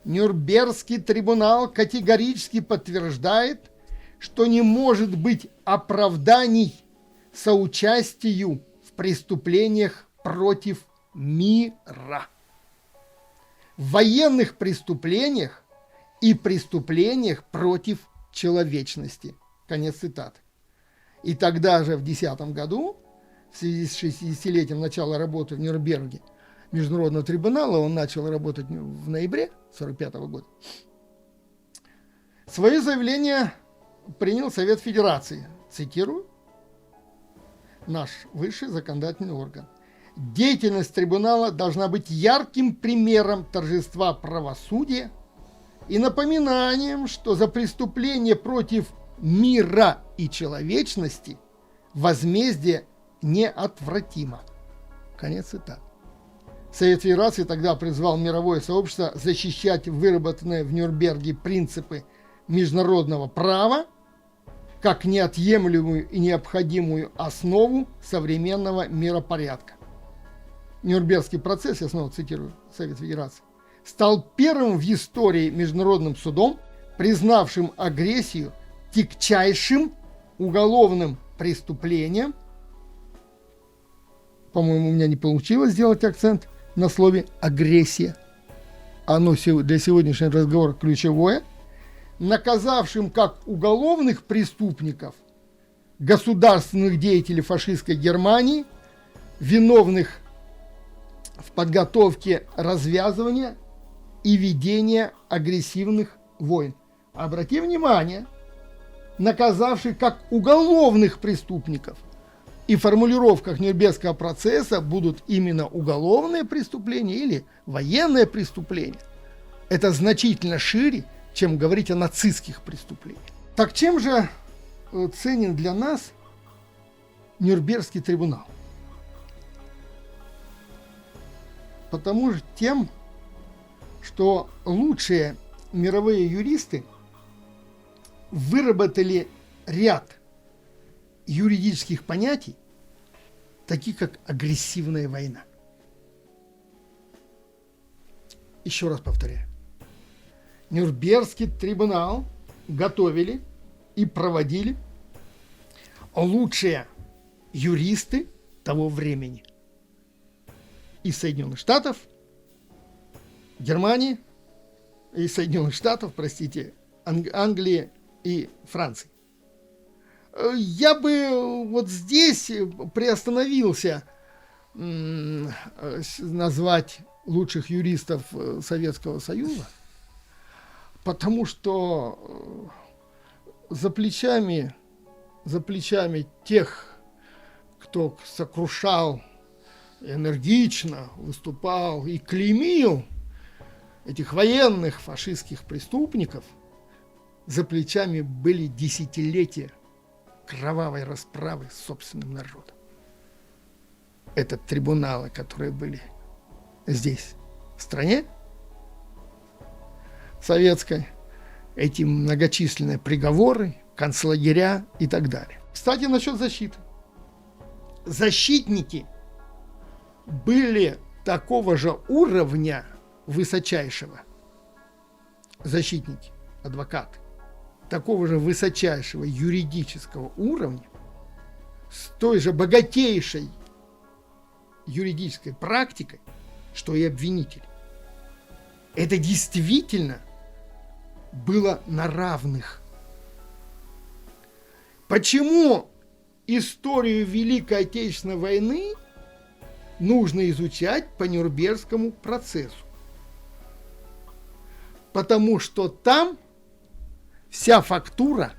S15: Нюрнбергский трибунал категорически подтверждает, что не может быть оправданий соучастию в преступлениях против мира, в военных преступлениях и преступлениях против человечности». Конец цитаты. И тогда же в 2010 году, в связи с 60-летием начала работы в Нюрнберге Международного трибунала, он начал работать в ноябре 1945 года, свое заявление принял Совет Федерации. Цитирую, наш высший законодательный орган. Деятельность трибунала должна быть ярким примером торжества правосудия и напоминанием, что за преступление против мира и человечности возмездие неотвратимо. Конец цитаты. Совет Федерации тогда призвал мировое сообщество защищать выработанные в Нюрнберге принципы международного права как неотъемлемую и необходимую основу современного миропорядка. Нюрнбергский процесс, я снова цитирую Совет Федерации, стал первым в истории международным судом, признавшим агрессию тягчайшим уголовным преступлением. По-моему, у меня не получилось сделать акцент на слове «агрессия». Оно для сегодняшнего разговора ключевое. Наказавшим как уголовных преступников государственных деятелей фашистской Германии, виновных в подготовке развязывания и ведения агрессивных войн. Обрати внимание, наказавших как уголовных преступников. И в формулировках Нюрнбергского процесса будут именно уголовные преступления или военные преступления. Это значительно шире, чем говорить о нацистских преступлениях. Так чем же ценен для нас Нюрнбергский трибунал? Потому что тем, что лучшие мировые юристы выработали ряд юридических понятий, таких как агрессивная война. Еще раз повторяю. Нюрнбергский трибунал готовили и проводили лучшие юристы того времени. Из Соединенных Штатов, Германии, из Соединенных Штатов, простите, Англии и Франции. Я бы вот здесь приостановился назвать лучших юристов Советского Союза, потому что за плечами тех, кто сокрушал, энергично выступал и клеймил этих военных фашистских преступников, за плечами были десятилетия кровавой расправы с собственным народом. Это трибуналы, которые были здесь, в стране советской, эти многочисленные приговоры, концлагеря и так далее. Кстати, насчет защиты. Защитники были такого же уровня высочайшего, защитники, адвокаты, такого же высочайшего юридического уровня, с той же богатейшей юридической практикой, что и обвинители. Это действительно было на равных. Почему историю Великой Отечественной войны нужно изучать по Нюрнбергскому процессу. Потому что там вся фактура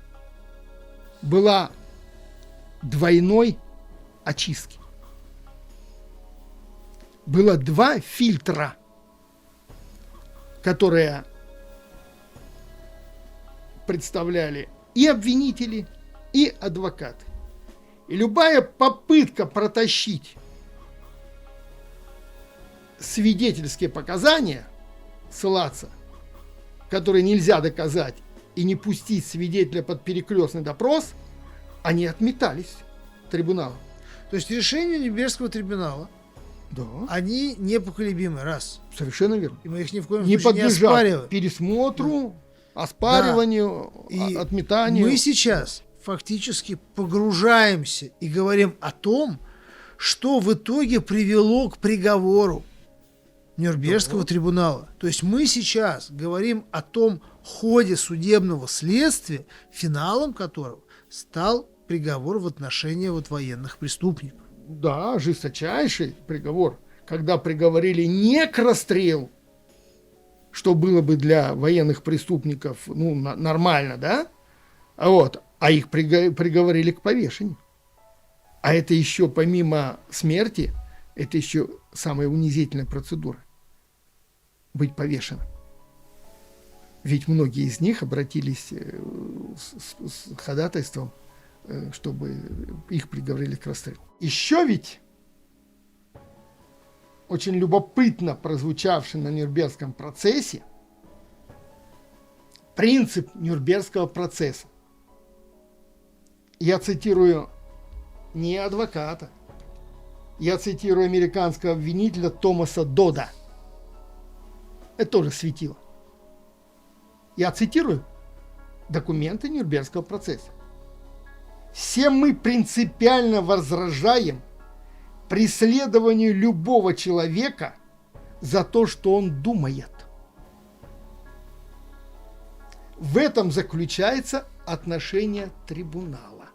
S15: была двойной очистки. Было 2 фильтра, которые представляли и обвинители, и адвокаты. И любая попытка протащить свидетельские показания, ссылаться, которые нельзя доказать, и не пустить свидетеля под перекрестный допрос, они отметались трибуналом.
S16: То есть решения Нюрнбергского трибунала,
S15: да,
S16: они непоколебимы, раз.
S15: Совершенно верно.
S16: И мы их ни в коем
S15: Не
S16: случае не
S15: подлежат
S16: оспариваем.
S15: пересмотру, оспариванию,
S16: И
S15: отметанию.
S16: мы сейчас фактически погружаемся и говорим о том, что в итоге привело к приговору Нюрнбергского трибунала. То есть мы сейчас говорим о том ходе судебного следствия, финалом которого стал приговор в отношении военных преступников.
S15: Да, жесточайший приговор, когда приговорили не к расстрелу, что было бы для военных преступников нормально, да? А их приговорили к повешению. А это еще помимо смерти, это еще самая унизительная процедура – быть повешенным. Ведь многие из них обратились с ходатайством, чтобы их приговорили к расстрелу. Еще ведь очень любопытно прозвучавший на Нюрнбергском процессе принцип Нюрнбергского процесса. Я цитирую не адвоката, я цитирую американского обвинителя Томаса Дода. Это тоже светило. Я цитирую документы Нюрнбергского процесса. Все мы принципиально возражаем преследованию любого человека за то, что он думает. В этом заключается отношение трибунала.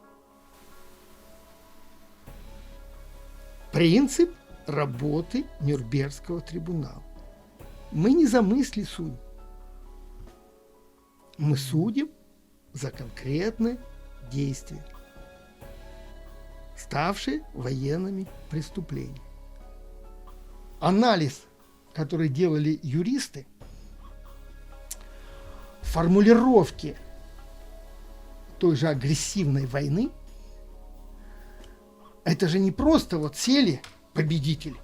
S15: Принцип работы Нюрнбергского трибунала. Мы не за мысли судим. Мы судим за конкретные действия, ставшие военными преступлениями. Анализ, который делали юристы, формулировки той же агрессивной войны, это же не просто вот сели победители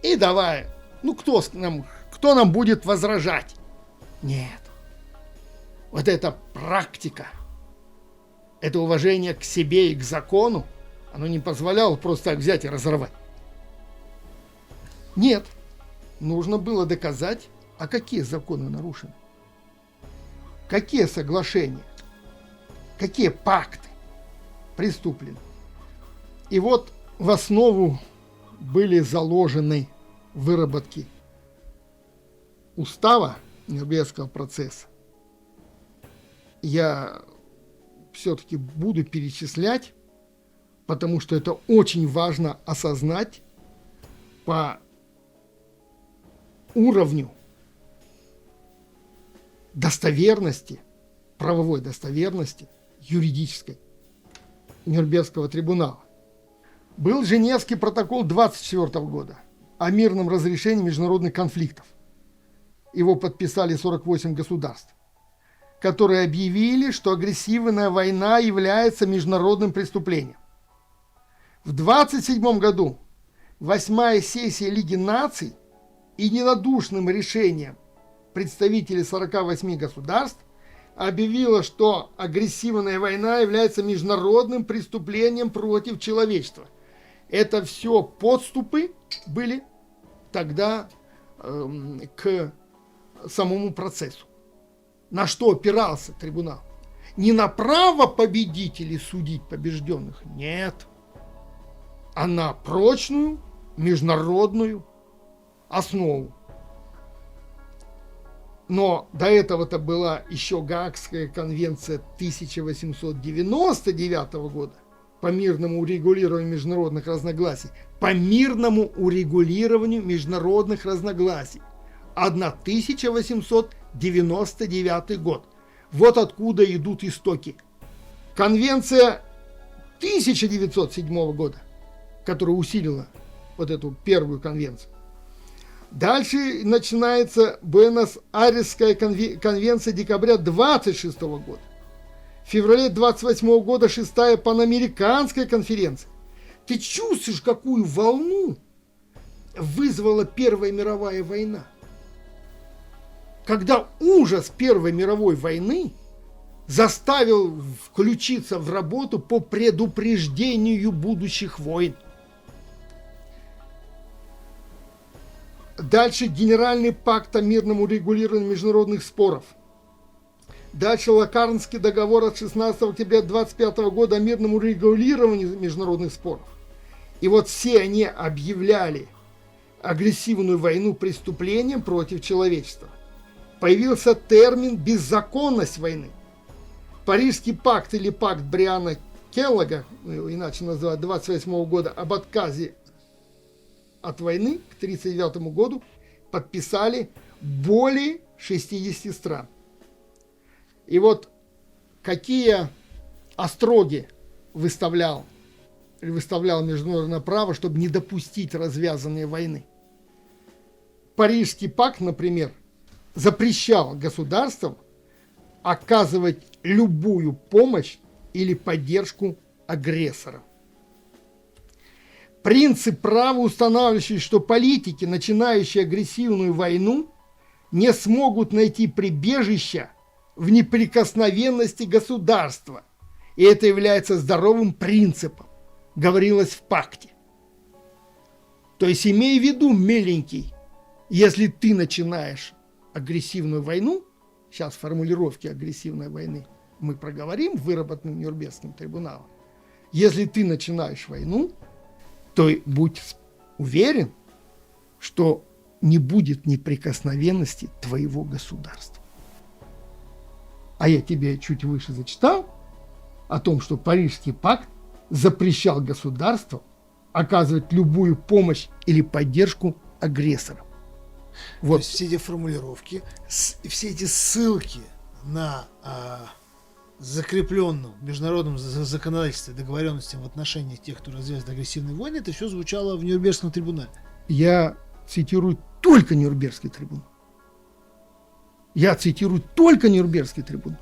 S15: и давай, кто нам будет возражать? Нет. Вот эта практика, это уважение к себе и к закону, оно не позволяло просто так взять и разорвать. Нет, нужно было доказать, а какие законы нарушены, какие соглашения, какие пакты преступлены. И вот в основу были заложены выработки устава Нюрнбергского процесса. Я все-таки буду перечислять, потому что это очень важно осознать по уровню достоверности, правовой достоверности, юридической Нюрнбергского трибунала. Был Женевский протокол 1924 года о мирном разрешении международных конфликтов. Его подписали 48 государств, которые объявили, что агрессивная война является международным преступлением. В 1927 году 8-я сессия Лиги наций единодушным решением представителей 48 государств объявила, что агрессивная война является международным преступлением против человечества. Это все подступы были тогда к самому процессу. На что опирался трибунал? Не на право победителей судить побежденных, нет, а на прочную международную основу. Но до этого-то была еще Гаагская конвенция 1899 года, по мирному урегулированию международных разногласий. По мирному урегулированию международных разногласий. 1899 год. Вот откуда идут истоки. Конвенция 1907 года, которая усилила вот эту первую конвенцию. Дальше начинается Буэнос-Айресская конвенция декабря 26 года. В феврале 28 года 6-я Панамериканская конференция. Ты чувствуешь, какую волну вызвала Первая мировая война? Когда ужас Первой мировой войны заставил включиться в работу по предупреждению будущих войн. Дальше Генеральный пакт о мирном урегулировании международных споров. Дальше Локарнский договор от 16 октября 25 года о мирном урегулировании международных споров. И вот все они объявляли агрессивную войну преступлением против человечества. Появился термин «беззаконность войны». Парижский пакт или пакт Бриана Келлога, иначе называют 28 года, об отказе от войны к 1939 году подписали более 60 стран. И вот какие остроги выставлял международное право, чтобы не допустить развязанные войны. Парижский пакт, например, запрещал государствам оказывать любую помощь или поддержку агрессорам. Принцип права, устанавливающий, что политики, начинающие агрессивную войну, не смогут найти прибежища в неприкосновенности государства. И это является здоровым принципом, говорилось в пакте. То есть имей в виду, миленький, если ты начинаешь агрессивную войну, сейчас формулировки агрессивной войны мы проговорим, выработанным Нюрнбергским трибуналом. Если ты начинаешь войну, то будь уверен, что не будет неприкосновенности твоего государства. А я тебе чуть выше зачитал о том, что Парижский пакт запрещал государству оказывать любую помощь или поддержку агрессорам. Вот.
S16: То есть все эти формулировки, все эти ссылки на закрепленном международном законодательстве, договоренностям в отношении тех, кто развязывает агрессивные войны, это все звучало в Нюрнбергском трибунале.
S15: Я цитирую только Нюрнбергский трибунал. Я цитирую только Нюрнбергский трибунал.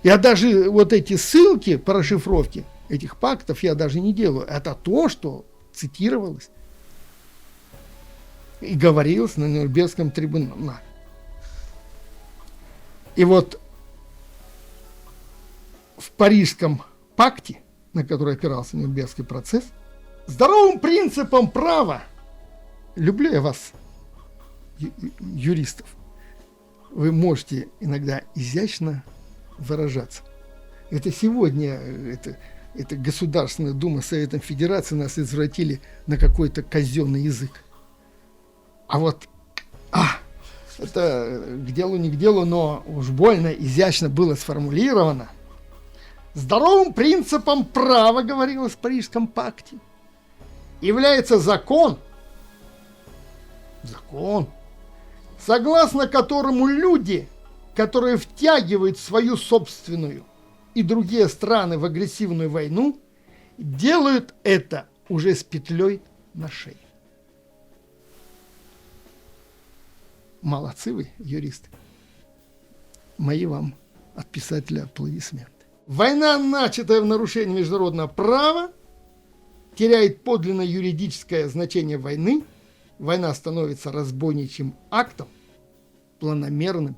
S15: Я даже вот эти ссылки по расшифровке этих пактов я даже не делаю. Это то, что цитировалось и говорилось на Нюрнбергском трибунале. И вот в Парижском пакте, на который опирался Нюрнбергский процесс, здоровым принципом права, люблю я вас, юристов, вы можете иногда изящно выражаться. Это сегодня, это Государственная Дума Советом Федерации нас извратили на какой-то казенный язык. А вот, это к делу не к делу, но уж больно изящно было сформулировано. Здоровым принципом права, говорилось в Парижском пакте, является закон, согласно которому люди, которые втягивают свою собственную и другие страны в агрессивную войну, делают это уже с петлей на шее. Молодцы вы, юристы. Мои вам от писателя аплодисменты. Война, начатая в нарушении международного права, теряет подлинное юридическое значение войны. Война становится разбойничьим актом, планомерным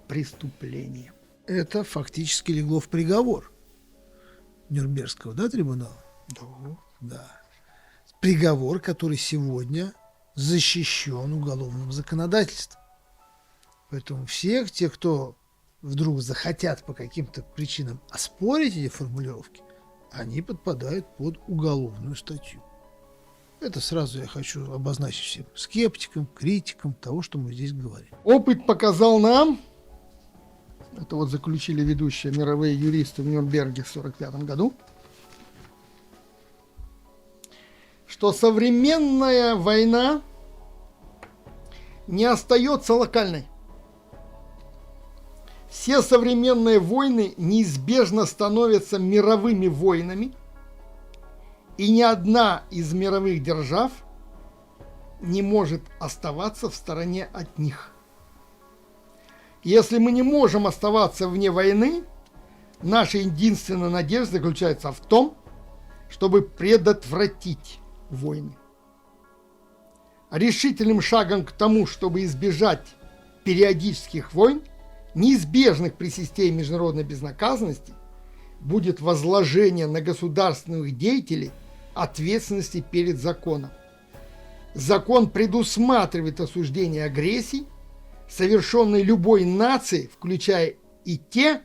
S15: преступлением.
S16: Это фактически легло в приговор Нюрнбергского, да, трибунала? Да. Приговор, который сегодня защищен уголовным законодательством. Поэтому всех тех, кто вдруг захотят по каким-то причинам оспорить эти формулировки, они подпадают под уголовную статью. Это сразу я хочу обозначить всем скептикам, критикам того, что мы здесь говорим.
S15: Опыт показал нам, это вот заключили ведущие мировые юристы в Нюрнберге в 1945 году, что современная война не остается локальной. Все современные войны неизбежно становятся мировыми войнами, и ни одна из мировых держав не может оставаться в стороне от них. Если мы не можем оставаться вне войны, наша единственная надежда заключается в том, чтобы предотвратить войны. Решительным шагом к тому, чтобы избежать периодических войн, неизбежных при системе международной безнаказанности, будет возложение на государственных деятелей ответственности перед законом. Закон предусматривает осуждение агрессий, совершенной любой нацией, включая и те,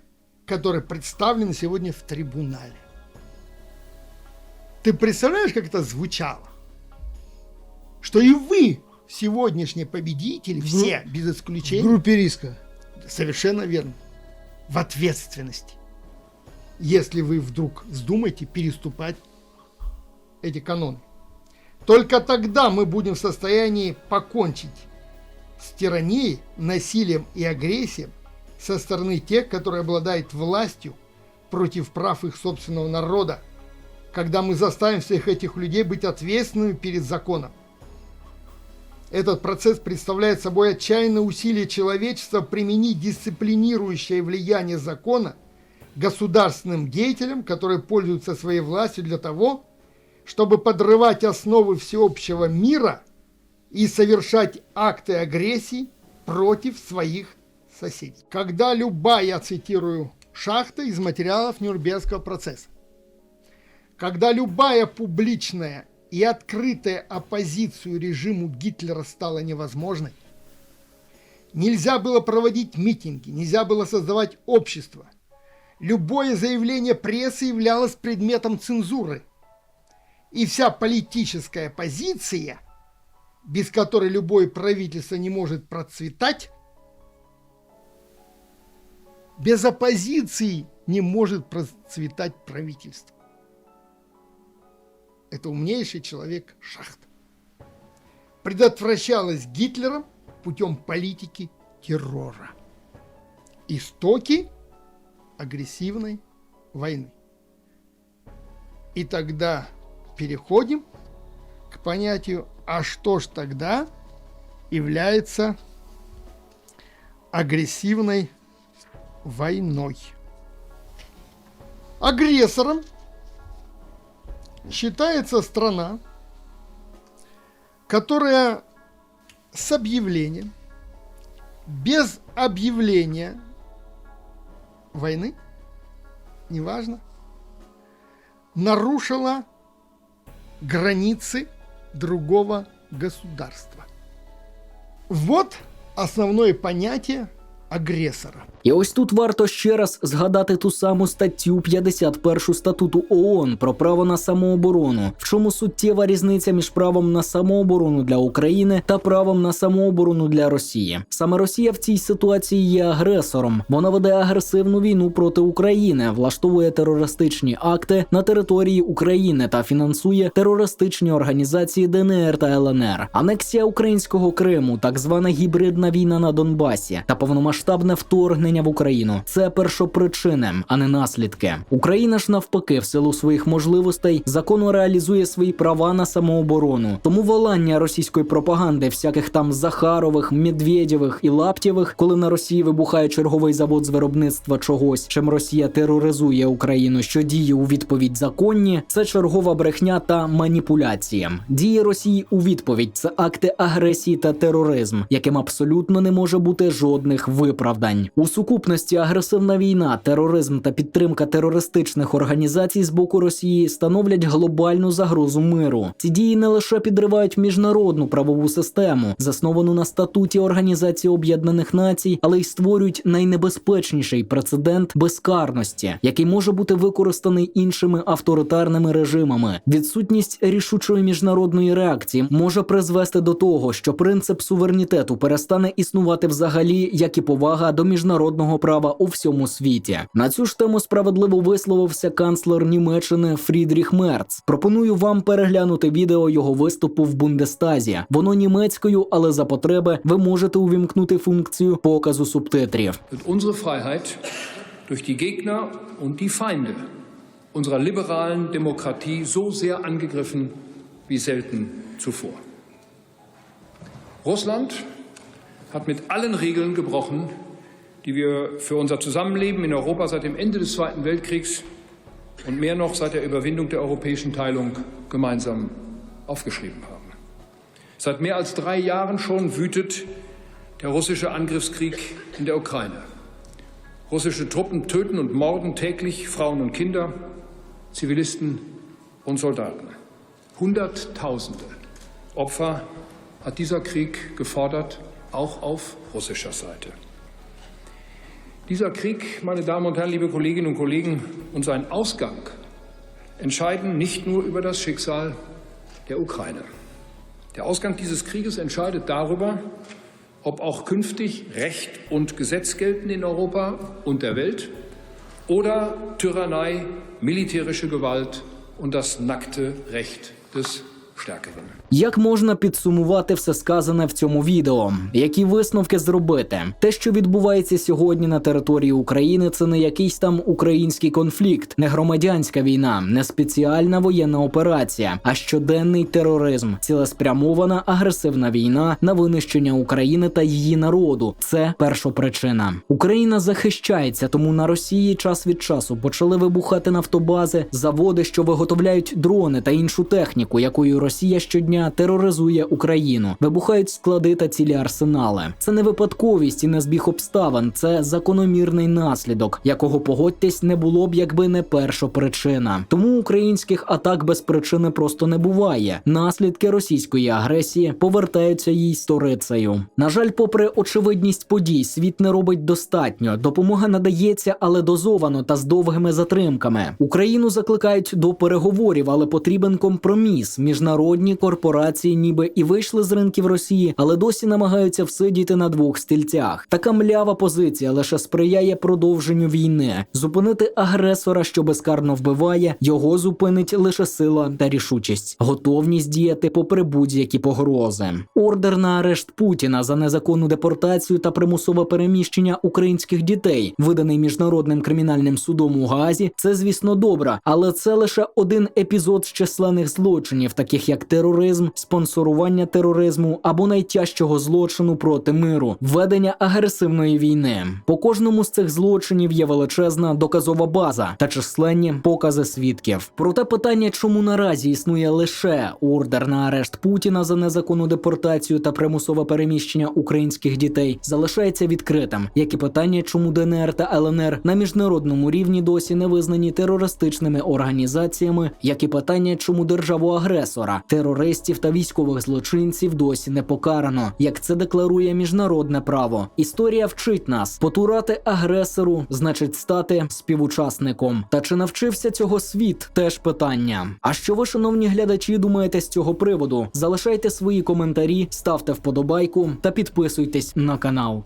S15: которые представлены сегодня в трибунале. Ты представляешь, как это звучало? Что и вы, сегодняшние победители, все, без исключения,
S16: В группе риска.
S15: совершенно верно, в ответственности, если вы вдруг вздумаете переступать эти каноны. Только тогда мы будем в состоянии покончить с тиранией, насилием и агрессией со стороны тех, которые обладают властью против прав их собственного народа, когда мы заставим всех этих людей быть ответственными перед законом. Этот процесс представляет собой отчаянное усилие человечества применить дисциплинирующее влияние закона государственным деятелям, которые пользуются своей властью для того, чтобы подрывать основы всеобщего мира и совершать акты агрессии против своих соседей. Когда любая, я цитирую, шахта из материалов Нюрнбергского процесса, когда любая публичная и открытая оппозицию режиму Гитлера стала невозможной, нельзя было проводить митинги, нельзя было создавать общество. Любое заявление прессы являлось предметом цензуры. И вся политическая позиция, без которой любое правительство не может процветать, без оппозиции не может процветать правительство. Это умнейший человек Шахт. Предотвращалось Гитлером путем политики террора. Истоки агрессивной войны. И тогда переходим к понятию, а что ж тогда является агрессивной войной. Агрессором считается страна, которая с объявлением, без объявления войны, неважно, нарушила границы другого государства. Вот основное понятие агресора.
S1: І ось тут варто ще раз згадати ту саму статтю 51 статуту ООН про право на самооборону, в чому суттєва різниця між правом на самооборону для України та правом на самооборону для Росії. Саме Росія в цій ситуації є агресором. Вона веде агресивну війну проти України, влаштовує терористичні акти на території України та фінансує терористичні організації ДНР та ЛНР. Анексія українського Криму, так звана гібридна війна на Донбасі та повномасштабне вторгнення в Україну – це першопричини, а не наслідки. Україна ж навпаки, в силу своїх можливостей, законно реалізує свої права на самооборону. Тому волання російської пропаганди всяких там Захарових, Медведєвих і Лаптєвих, коли на Росії вибухає черговий завод з виробництва чогось, чим Росія тероризує Україну, що діє у відповідь законні, це чергова брехня та маніпуляція. Дії Росії у відповідь – це акти агресії та тероризм, яким абсолютно не може бути жодних виправдань. У сукупності агресивна війна, тероризм та підтримка терористичних організацій з боку Росії становлять глобальну загрозу миру. Ці дії не лише підривають міжнародну правову систему, засновану на статуті Організації Об'єднаних Націй, але й створюють найнебезпечніший прецедент безкарності, який може бути використаний іншими авторитарними режимами. Відсутність рішучої міжнародної реакції може призвести до того, що принцип суверенітету перестане існувати взагалі, як і повага до міжнародного права у всьому світі. На цю ж тему справедливо висловився канцлер Німеччини Фрідріх Мерц. Пропоную вам переглянути відео його виступу в Бундестазі. Воно німецькою, але за потреби ви можете увімкнути функцію показу субтитрів.
S17: Unsere Freiheit durch die Gegner und die Feinde unserer liberalen Demokratie so sehr angegriffen wie selten zuvor. Russland hat mit allen Regeln gebrochen, die wir für unser Zusammenleben in Europa seit dem Ende des Zweiten Weltkriegs und mehr noch seit der Überwindung der europäischen Teilung gemeinsam aufgeschrieben haben. Seit mehr als 3 Jahren schon wütet der russische Angriffskrieg in der Ukraine. Russische Truppen töten und morden täglich Frauen und Kinder, Zivilisten und Soldaten. Hunderttausende Opfer hat dieser Krieg gefordert, auch auf russischer Seite. Dieser Krieg, meine Damen und Herren, liebe Kolleginnen und Kollegen, und sein Ausgang entscheiden nicht nur über das Schicksal der Ukraine. Der Ausgang dieses Krieges entscheidet darüber, ob auch künftig Recht und Gesetz gelten in Europa und der Welt oder Tyrannei, militärische Gewalt und das nackte Recht des Stärkeren.
S1: Як можна підсумувати все сказане в цьому відео? Які висновки зробити? Те, що відбувається сьогодні на території України, це не якийсь там український конфлікт, не громадянська війна, не спеціальна воєнна операція, а щоденний тероризм, цілеспрямована агресивна війна на винищення України та її народу. Це першопричина. Україна захищається, тому на Росії час від часу почали вибухати нафтобази, заводи, що виготовляють дрони та іншу техніку, якою Росія щодня тероризує Україну. Вибухають склади та цілі арсенали. Це не випадковість і не збіг обставин, це закономірний наслідок, якого, погодьтесь, не було б, якби не першопричина. Тому українських атак без причини просто не буває. Наслідки російської агресії повертаються їй сторицею. На жаль, попри очевидність подій, світ не робить достатньо. Допомога надається, але дозовано та з довгими затримками. Україну закликають до переговорів, але потрібен компроміс. Міжнародні корпорації ніби і вийшли з ринків Росії, але досі намагаються всидіти на 2 стільцях. Така млява позиція лише сприяє продовженню війни. Зупинити агресора, що безкарно вбиває, його зупинить лише сила та рішучість. Готовність діяти попри будь-які погрози. Ордер на арешт Путіна за незаконну депортацію та примусове переміщення українських дітей, виданий Міжнародним кримінальним судом у Гаазі, це, звісно, добре, але це лише один епізод з численних злочинів, таких як тероризм, спонсорування тероризму або найтяжчого злочину проти миру – ведення агресивної війни. По кожному з цих злочинів є величезна доказова база та численні покази свідків. Проте питання, чому наразі існує лише ордер на арешт Путіна за незаконну депортацію та примусове переміщення українських дітей, залишається відкритим, як і питання, чому ДНР та ЛНР на міжнародному рівні досі не визнані терористичними організаціями, як і питання, чому державу-агресора, терористів та військових злочинців досі не покарано, як це декларує міжнародне право. Історія вчить нас: потурати агресору значить стати співучасником. Та чи навчився цього світ? Теж питання. А що ви, шановні глядачі, думаєте з цього приводу? Залишайте свої коментарі, ставте вподобайку та підписуйтесь на канал.